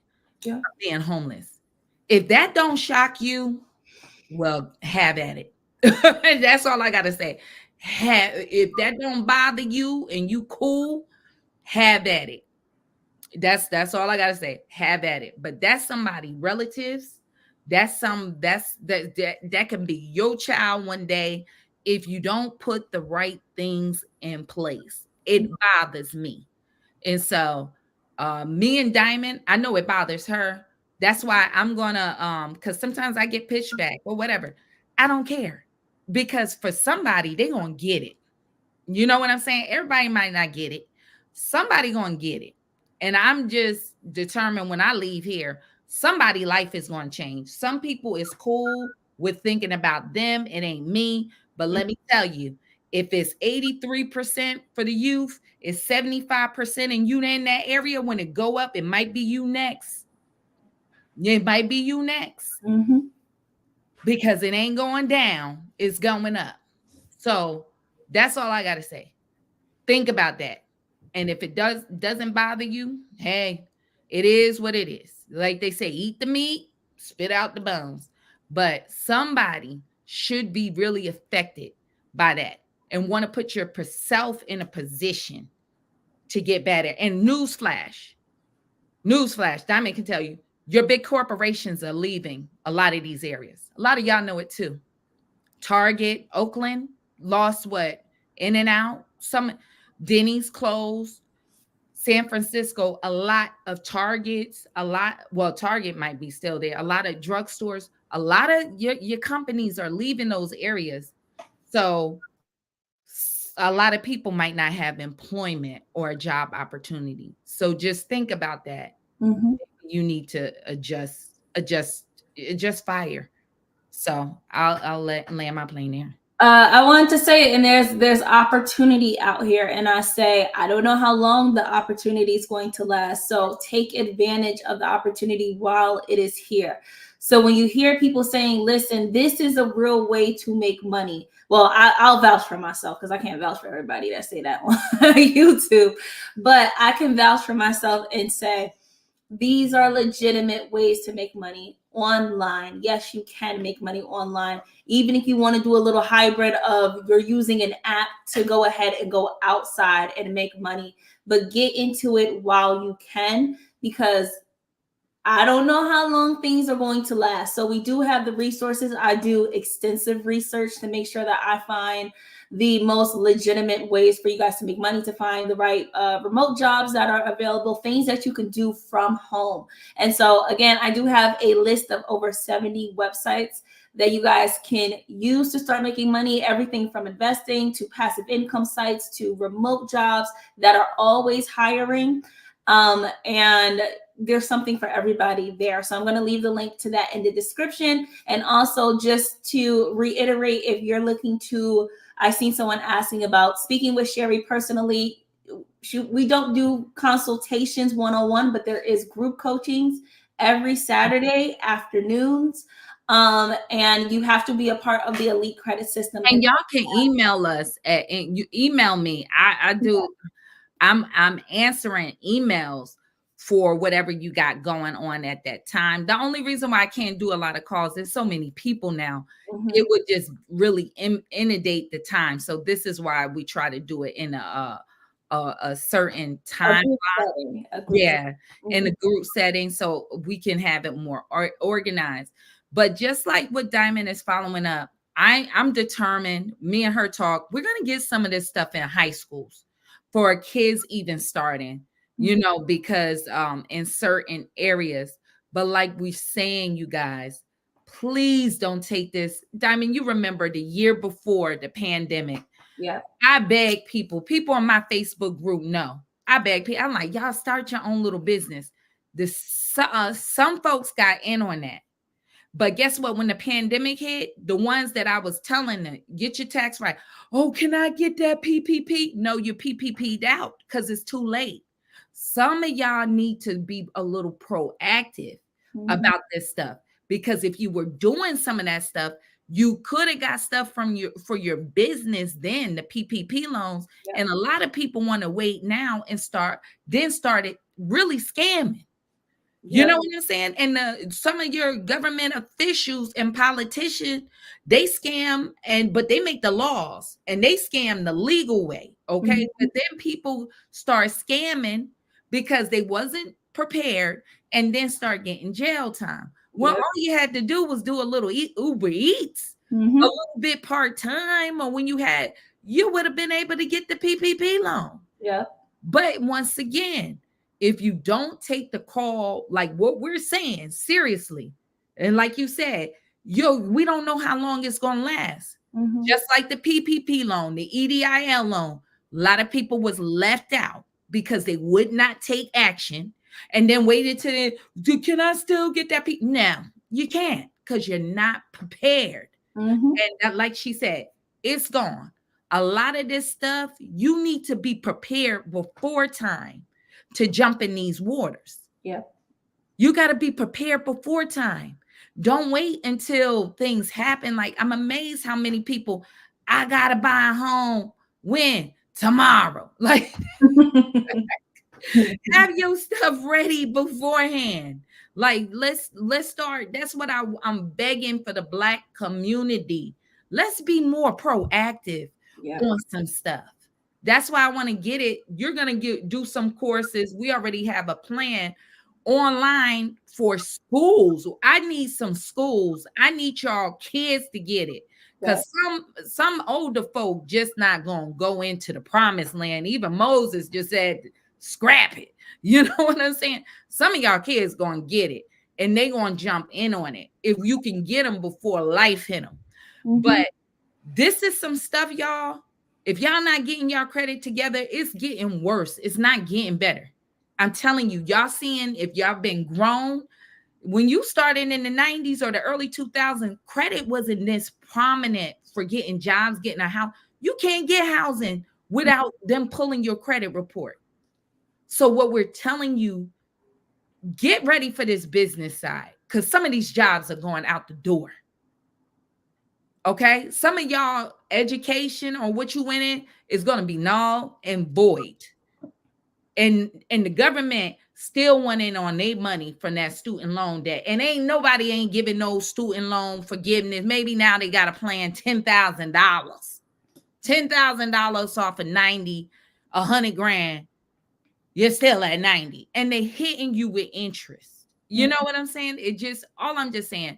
Yeah. of being homeless. If that don't shock you, well, have at it. That's all I got to say. If that don't bother you and you cool, have at it. That's all I gotta say. Have at it. But that's somebody relatives. That can be your child one day if you don't put the right things in place. It bothers me. And so me and Diamond, I know it bothers her. That's why I'm gonna because sometimes I get pitched back or whatever. I don't care. Because for somebody, they're gonna get it. You know what I'm saying? Everybody might not get it. Somebody gonna get it. And I'm just determined when I leave here, somebody life is gonna change. Some people is cool with thinking about them. It ain't me. But let me tell you, if it's 83% for the youth, it's 75%, and you in that area, when it go up, it might be you next. It might be you next. Mm-hmm. Because it ain't going down, it's going up. So that's all I gotta say. Think about that. And if it doesn't bother you, hey, it is what it is. Like they say, eat the meat, spit out the bones. But somebody should be really affected by that and want to put yourself in a position to get better. And newsflash, Diamond can tell you, Your big corporations are leaving a lot of these areas. A lot of y'all know it too. Target, Oakland lost what? In and Out. Some Denny's closed. San Francisco, a lot of Targets, Target might be still there. A lot of drugstores, a lot of your companies are leaving those areas. So a lot of people might not have employment or a job opportunity. So just think about that. Mm-hmm. You need to adjust fire. So I'll land my plane there. I wanted to say, and there's opportunity out here, and I say I don't know how long the opportunity is going to last. So take advantage of the opportunity while it is here. So when you hear people saying, "Listen, this is a real way to make money," well, I'll vouch for myself because I can't vouch for everybody that say that on YouTube, but I can vouch for myself and say these are legitimate ways to make money online. Yes, you can make money online. Even if you want to do a little hybrid of you're using an app to go ahead and go outside and make money, but get into it while you can, because I don't know how long things are going to last. So we do have the resources. I do extensive research to make sure that I find the most legitimate ways for you guys to make money, to find the right remote jobs that are available, things that you can do from home. And so again, I do have a list of over 70 websites that you guys can use to start making money, everything from investing to passive income sites to remote jobs that are always hiring. And there's something for everybody there. So I'm going to leave the link to that in the description. And also, just to reiterate, if you're looking to, I seen someone asking about speaking with Sherry personally. We don't do consultations one-on-one, but there is group coachings every Saturday afternoons. And you have to be a part of the elite credit system. And y'all can email us and you email me. I do. I'm answering emails for whatever you got going on at that time. The only reason why I can't do a lot of calls, there's so many people now, it would just really inundate the time. So this is why we try to do it in a certain time. Yeah, in a group setting, so we can have it more organized. But just like what Diamond is following up, I'm determined, me and her talk, we're going to get some of this stuff in high schools for kids even starting, because in certain areas. But like we're saying, you guys, please don't take this. Diamond, you remember the year before the pandemic. Yeah. I beg people on my Facebook group know. I beg people. I'm like, y'all start your own little business. Some folks got in on that. But guess what? When the pandemic hit, the ones that I was telling them, get your tax right. Oh, can I get that PPP? No, you're PPP'd out because it's too late. Some of y'all need to be a little proactive about this stuff, because if you were doing some of that stuff, you could have got stuff for your business then, the PPP loans. Yeah. And a lot of people want to wait now and started really scamming. You know what I'm saying? And some of your government officials and politicians, they scam, but they make the laws and they scam the legal way. Okay. But then people start scamming because they wasn't prepared and then start getting jail time. Well, all you had to do was do a little Uber Eats, a little bit part-time, or when you would have been able to get the PPP loan. Yeah. But once again, if you don't take the call, like what we're saying, seriously, and like you said, we don't know how long it's going to last. Just like the PPP loan, the EDIL loan, a lot of people was left out because they would not take action and then waited can I still get that? No, you can't, because you're not prepared. And like she said, it's gone. A lot of this stuff, you need to be prepared before time to jump in these waters. Yeah. You got to be prepared before time. Don't wait until things happen. Like, I'm amazed how many people, I got to buy a home when? Tomorrow. Like, have your stuff ready beforehand. Like, let's start. That's what I'm begging for the Black community. Let's be more proactive on some stuff. That's why I want to get it. You're going to do some courses. We already have a plan online for schools. I need some schools. I need y'all kids to get it. Because Yes. some older folk just not gonna go into the promised land. Even Moses just said, scrap it. You know what I'm saying? Some of y'all kids gonna get it and they gonna jump in on it if you can get them before life hit them. But this is some stuff, y'all. If y'all not getting y'all credit together, it's getting worse. It's not getting better. I'm telling you, y'all seeing if y'all been grown. When you started in the 90s or the early 2000s, credit wasn't this prominent for getting jobs, getting a house. You can't get housing without them pulling your credit report. So what we're telling you, get ready for this business side because some of these jobs are going out the door. Okay. Some of y'all education or what you went in is going to be null and void. And the government still went in on their money from that student loan debt. And nobody ain't giving no student loan forgiveness. Maybe now they got a plan $10,000. $10,000 off of 90, 100 grand. You're still at 90. And they hitting you with interest. You know what I'm saying? It just, all I'm just saying,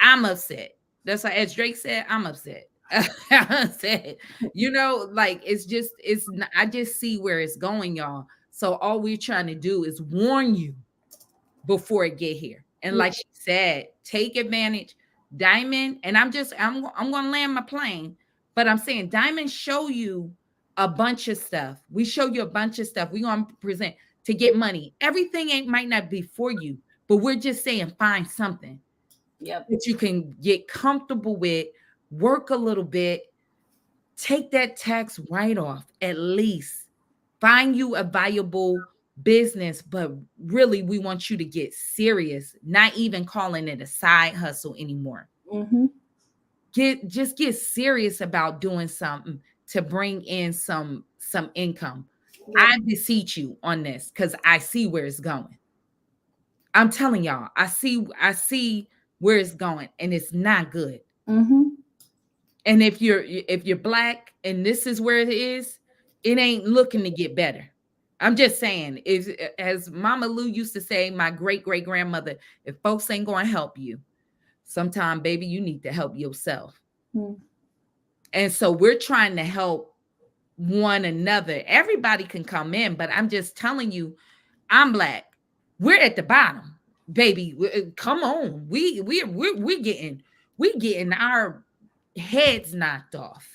I'm upset. That's like, as Drake said, I'm upset. I'm upset. You know, like I just see where it's going, y'all. So all we're trying to do is warn you before it get here. And like she said, take advantage. Diamond, and I'm gonna land my plane, but I'm saying Diamond show you a bunch of stuff. We show you a bunch of stuff. We're gonna present to get money. Everything might not be for you, but we're just saying find something that you can get comfortable with, work a little bit, take that tax write-off at least. Find you a valuable business, but really we want you to get serious, not even calling it a side hustle anymore. Just get serious about doing something to bring in some income. I beseech you on this because I see where it's going. I'm telling y'all, I see where it's going, and it's not good. And if you're Black and this is where it is, it ain't looking to get better. I'm just saying, as Mama Lou used to say, my great-great-grandmother, if folks ain't going to help you, sometime, baby, you need to help yourself. And so we're trying to help one another. Everybody can come in, but I'm just telling you, I'm Black. We're at the bottom, baby. Come on, we're getting our heads knocked off.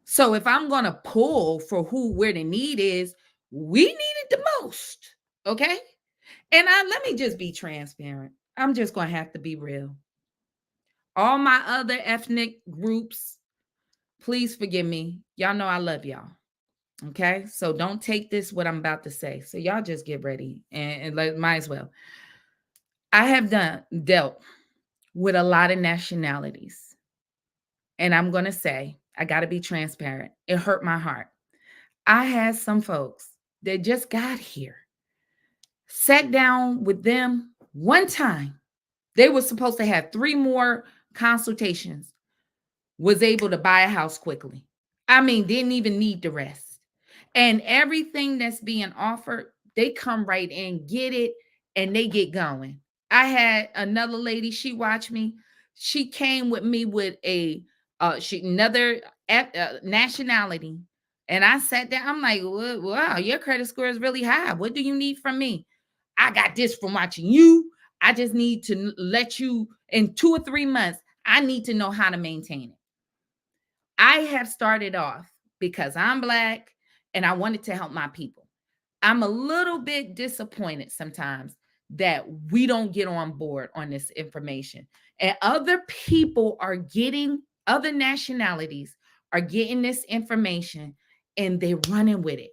So if I'm gonna pull for where the need is, we need it the most. Okay. And let me just be transparent. I'm just gonna have to be real. All my other ethnic groups, please forgive me. Y'all know I love y'all. Okay. So don't take this what I'm about to say. So y'all just get ready and might as well. I have dealt with a lot of nationalities. And I'm going to say, I got to be transparent. It hurt my heart. I had some folks that just got here, sat down with them one time. They were supposed to have 3 more consultations, was able to buy a house quickly. I mean, didn't even need the rest. And everything that's being offered, they come right in, get it, and they get going. I had another lady, she watched me. She came with me with another nationality. And I sat down. I'm like, wow, your credit score is really high. What do you need from me? I got this from watching you. I just need to let you, in 2 or 3 months, I need to know how to maintain it. I have started off because I'm Black and I wanted to help my people. I'm a little bit disappointed sometimes that we don't get on board on this information. And other people are getting, other nationalities are getting this information and they're running with it.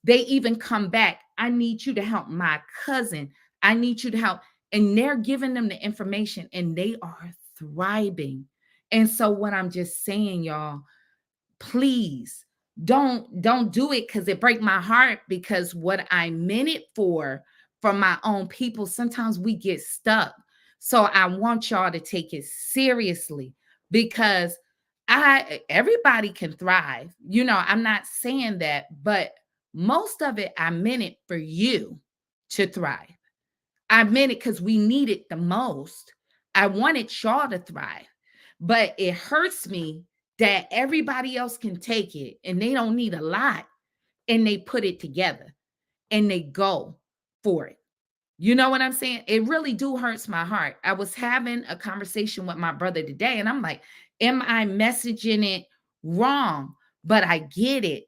They even come back. I need you to help my cousin. I need you to help. And they're giving them the information and they are thriving. And so what I'm just saying, y'all, please don't do it because it breaks my heart, because what I meant it for from my own people, sometimes we get stuck. So I want y'all to take it seriously because everybody can thrive. You know, I'm not saying that, but most of it, I meant it for you to thrive. I meant it because we need it the most. I wanted y'all to thrive, but it hurts me that everybody else can take it and they don't need a lot and they put it together and they go for it. You know what I'm saying? It really do hurts my heart. I was having a conversation with my brother today and I'm like, am I messaging it wrong? But I get it.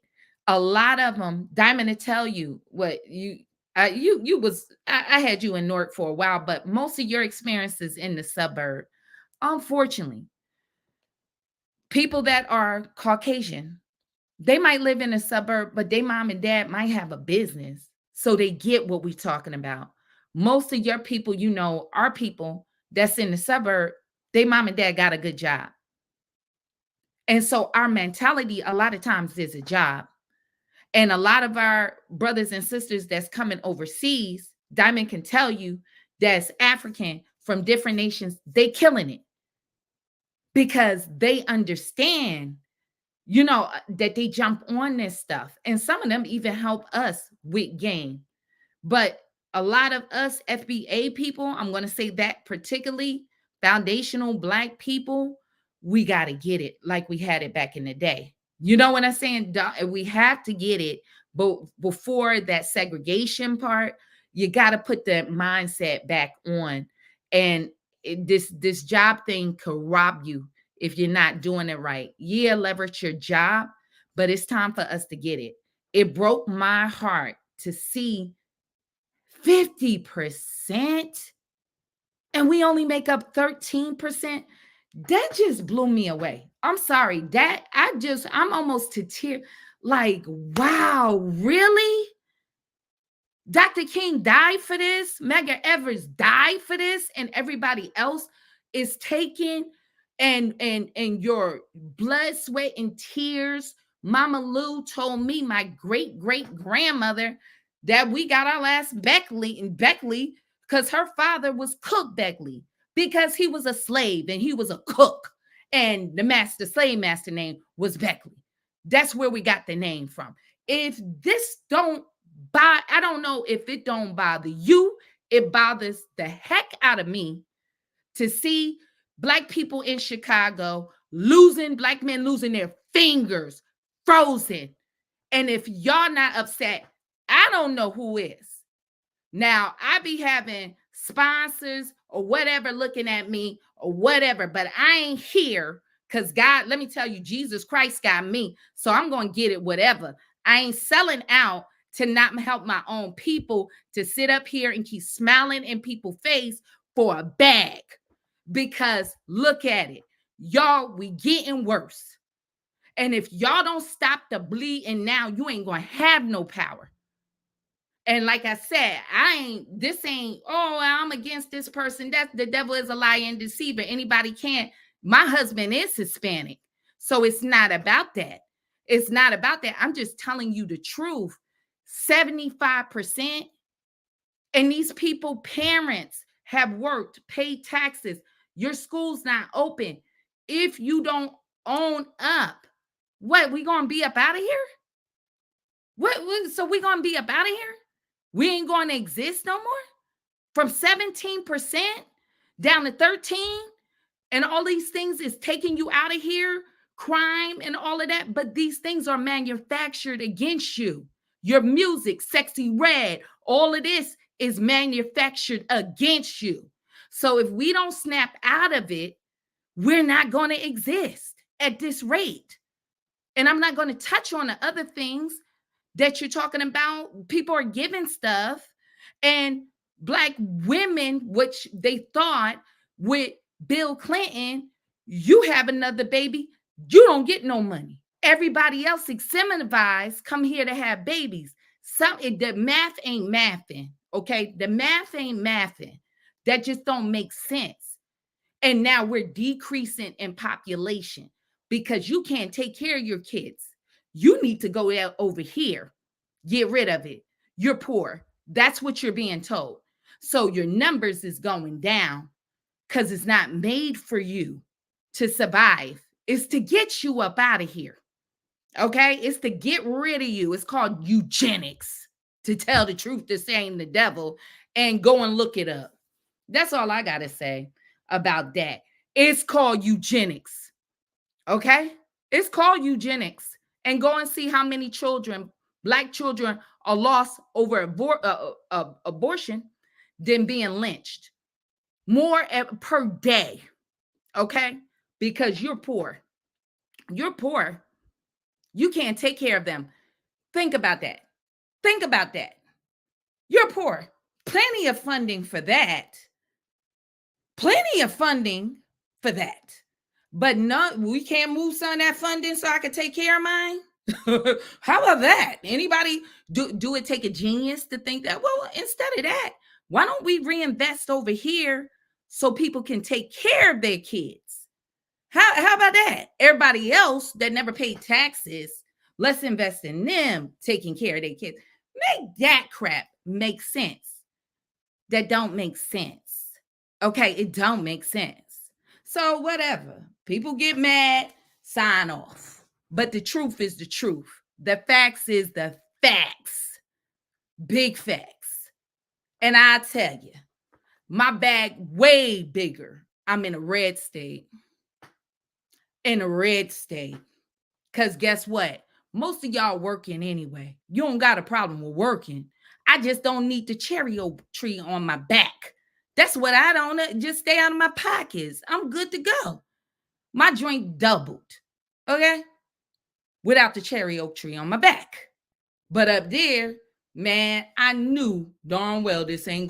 A lot of them, Diamond, to tell you what you was I had you in Newark for a while, but most of your experiences in the suburb, unfortunately, people that are Caucasian, they might live in a suburb, but they mom and dad might have a business. So they get what we're talking about. Most of your people, our people that's in the suburb, they mom and dad got a good job. And so our mentality a lot of times is a job. And a lot of our brothers and sisters that's coming overseas, Diamond can tell you, that's African from different nations, they killing it because they understand, that they jump on this stuff. And some of them even help us with game. But a lot of us FBA people, I'm going to say that particularly foundational Black people, we got to get it like we had it back in the day. You know what I'm saying? We have to get it. But before that segregation part, you got to put the mindset back on. And this job thing could rob you if you're not doing it right. Yeah, leverage your job, but it's time for us to get it. It broke my heart to see 50% and we only make up 13%. That just blew me away. I'm sorry. I'm almost to tear. Like, wow, really? Dr. King died for this. Medgar Evers died for this, and everybody else is taking and your blood, sweat, and tears. Mama Lou told me, my great grandmother, that we got our last Beckley because her father was Cook Beckley because he was a slave and he was a cook, and the slave master name was Beckley. That's where we got the name from. If this don't I don't know if it don't bother you, it bothers the heck out of me to see Black people in Chicago Black men losing their fingers, frozen. And if y'all not upset, I don't know who is. Now, I be having sponsors or whatever looking at me or whatever, but I ain't here because God, let me tell you, Jesus Christ got me. So I'm going to get it, whatever. I ain't selling out to not help my own people to sit up here and keep smiling in people's face for a bag. Because look at it. Y'all, we getting worse. And if y'all don't stop the bleeding now, you ain't going to have no power. And like I said, I'm against this person. That the devil is a liar and deceiver. Anybody can't. My husband is Hispanic. So it's not about that. It's not about that. I'm just telling you the truth. 75%. And these people, parents have worked, paid taxes. Your school's not open. If you don't own up, what, we going to be up out of here? So we going to be up out of here? We ain't going to exist no more? From 17% down to 13%, and all these things is taking you out of here, crime and all of that, but these things are manufactured against you. Your music, Sexy Red, all of this is manufactured against you. So if we don't snap out of it, we're not going to exist at this rate. And I'm not going to touch on the other things that you're talking about. People are giving stuff, and Black women, which they thought with Bill Clinton, you have another baby, you don't get no money. Everybody else incentivized come here to have babies. The math ain't mathing, okay? The math ain't mathing. That just don't make sense. And now we're decreasing in population because you can't take care of your kids. You need to go out over here. Get rid of it. You're poor. That's what you're being told. So your numbers is going down because it's not made for you to survive. It's to get you up out of here. Okay? It's to get rid of you. It's called eugenics. To tell the truth, this ain't the devil. and go and look it up. That's all I got to say about that. It's called eugenics. Okay? It's called eugenics. And go and see how many children, Black children, are lost over abortion than being lynched. More per day. Okay? Because you're poor. You're poor. You can't take care of them. Think about that. Think about that. You're poor. Plenty of funding for that. Plenty of funding for that. But no, we can't move some of that funding so I can take care of mine. How about that? Anybody do it take a genius to think that? Well, instead of that, why don't we reinvest over here so people can take care of their kids? How about that? Everybody else that never paid taxes, let's invest in them taking care of their kids. Make that crap make sense. That don't make sense. Okay, it don't make sense. So whatever. People get mad, sign off. But the truth is the truth. The facts is the facts. Big facts. And I tell you, my bag way bigger. I'm in a red state. In a red state. Because guess what? Most of y'all working anyway. You don't got a problem with working. I just don't need the cherry tree on my back. That's what I don't. Just stay out of my pockets. I'm good to go. My drink doubled. Okay? Without the cherry oak tree on my back. But up there, man, I knew darn well this ain't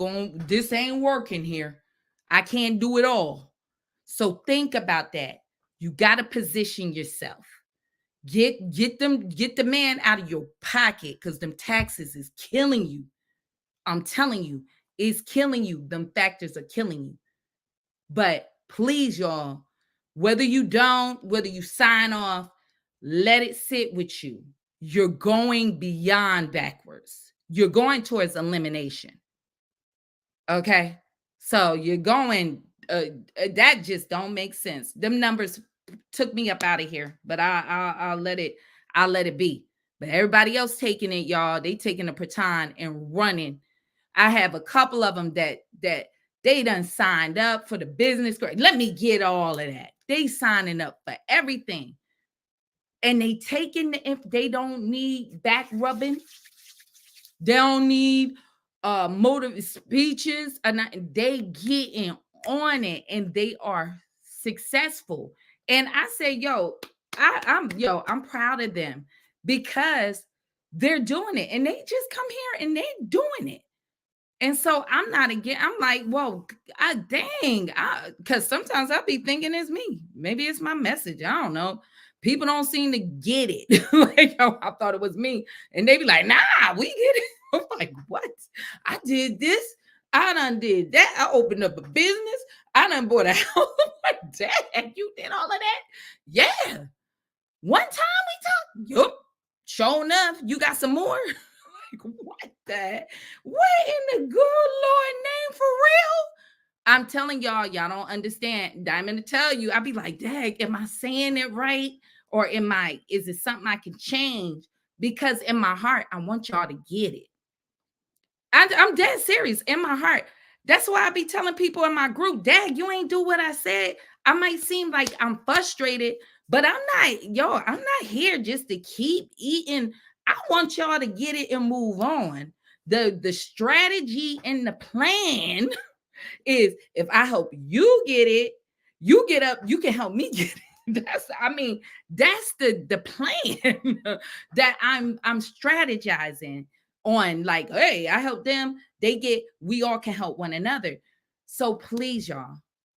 working here. I can't do it all. So think about that. You got to position yourself. Get the man out of your pocket, because them taxes is killing you. I'm telling you, it's killing you. Them factors are killing you. But please, y'all, whether you sign off, let it sit with you. You're going beyond backwards. You're going towards elimination. Okay? So you're going, that just don't make sense. Them numbers took me up out of here, but I'll let it be. But everybody else taking it, y'all, they taking a baton and running. I have a couple of them that they done signed up for the business. Let me get all of that. They signing up for everything. And they taking if they don't need back rubbing, they don't need motive speeches, and they getting on it, and they are successful. And I say, I'm proud of them, because they're doing it, and they just come here and they're doing it. And so I'm not again. I'm like, well, because sometimes I'll be thinking it's me. Maybe it's my message. I don't know. People don't seem to get it. Like, I thought it was me. And they be like, nah, we get it. I'm like, what? I did this. I done did that. I opened up a business. I done bought a house. I'm like, Dad, you did all of that? Yeah. One time we talked. Yup. Sure enough, you got some more. Like, what in the good Lord name, for real? I'm telling y'all don't understand. Diamond to tell you, I'd be like, Dad, am I saying it right? Or is it something I can change? Because in my heart, I want y'all to get it. I'm dead serious in my heart. That's why I be telling people in my group, Dad, you ain't do what I said. I might seem like I'm frustrated, but I'm not here just to keep eating. I want y'all to get it and move on. The strategy and the plan is, if I help you get it, you get up, you can help me get it. That's the plan that I'm strategizing on. Like, hey, I help them, we all can help one another. So please, y'all,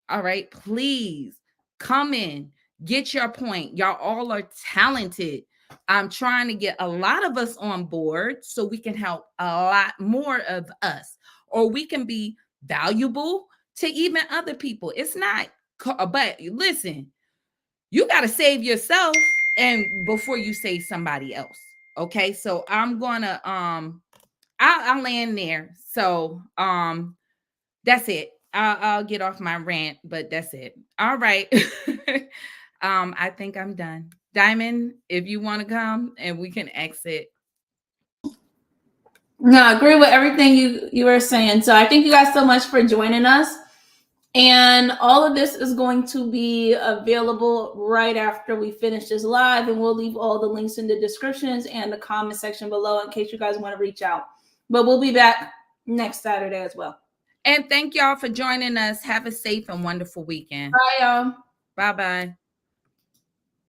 all right, please come in, get your point. Y'all all are talented. I'm trying to get a lot of us on board so we can help a lot more of us, or we can be valuable to even other people. It's not, but listen, you got to save yourself and before you save somebody else. Okay, so I'm gonna I'll land there. So that's it. I'll get off my rant, but that's it. All right. I think I'm done. Diamond, if you want to come and we can exit. No, I agree with everything you were saying. So I thank you guys so much for joining us. And all of this is going to be available right after we finish this live. And we'll leave all the links in the descriptions and the comment section below in case you guys want to reach out. But we'll be back next Saturday as well. And thank y'all for joining us. Have a safe and wonderful weekend. Bye, y'all. Bye-bye.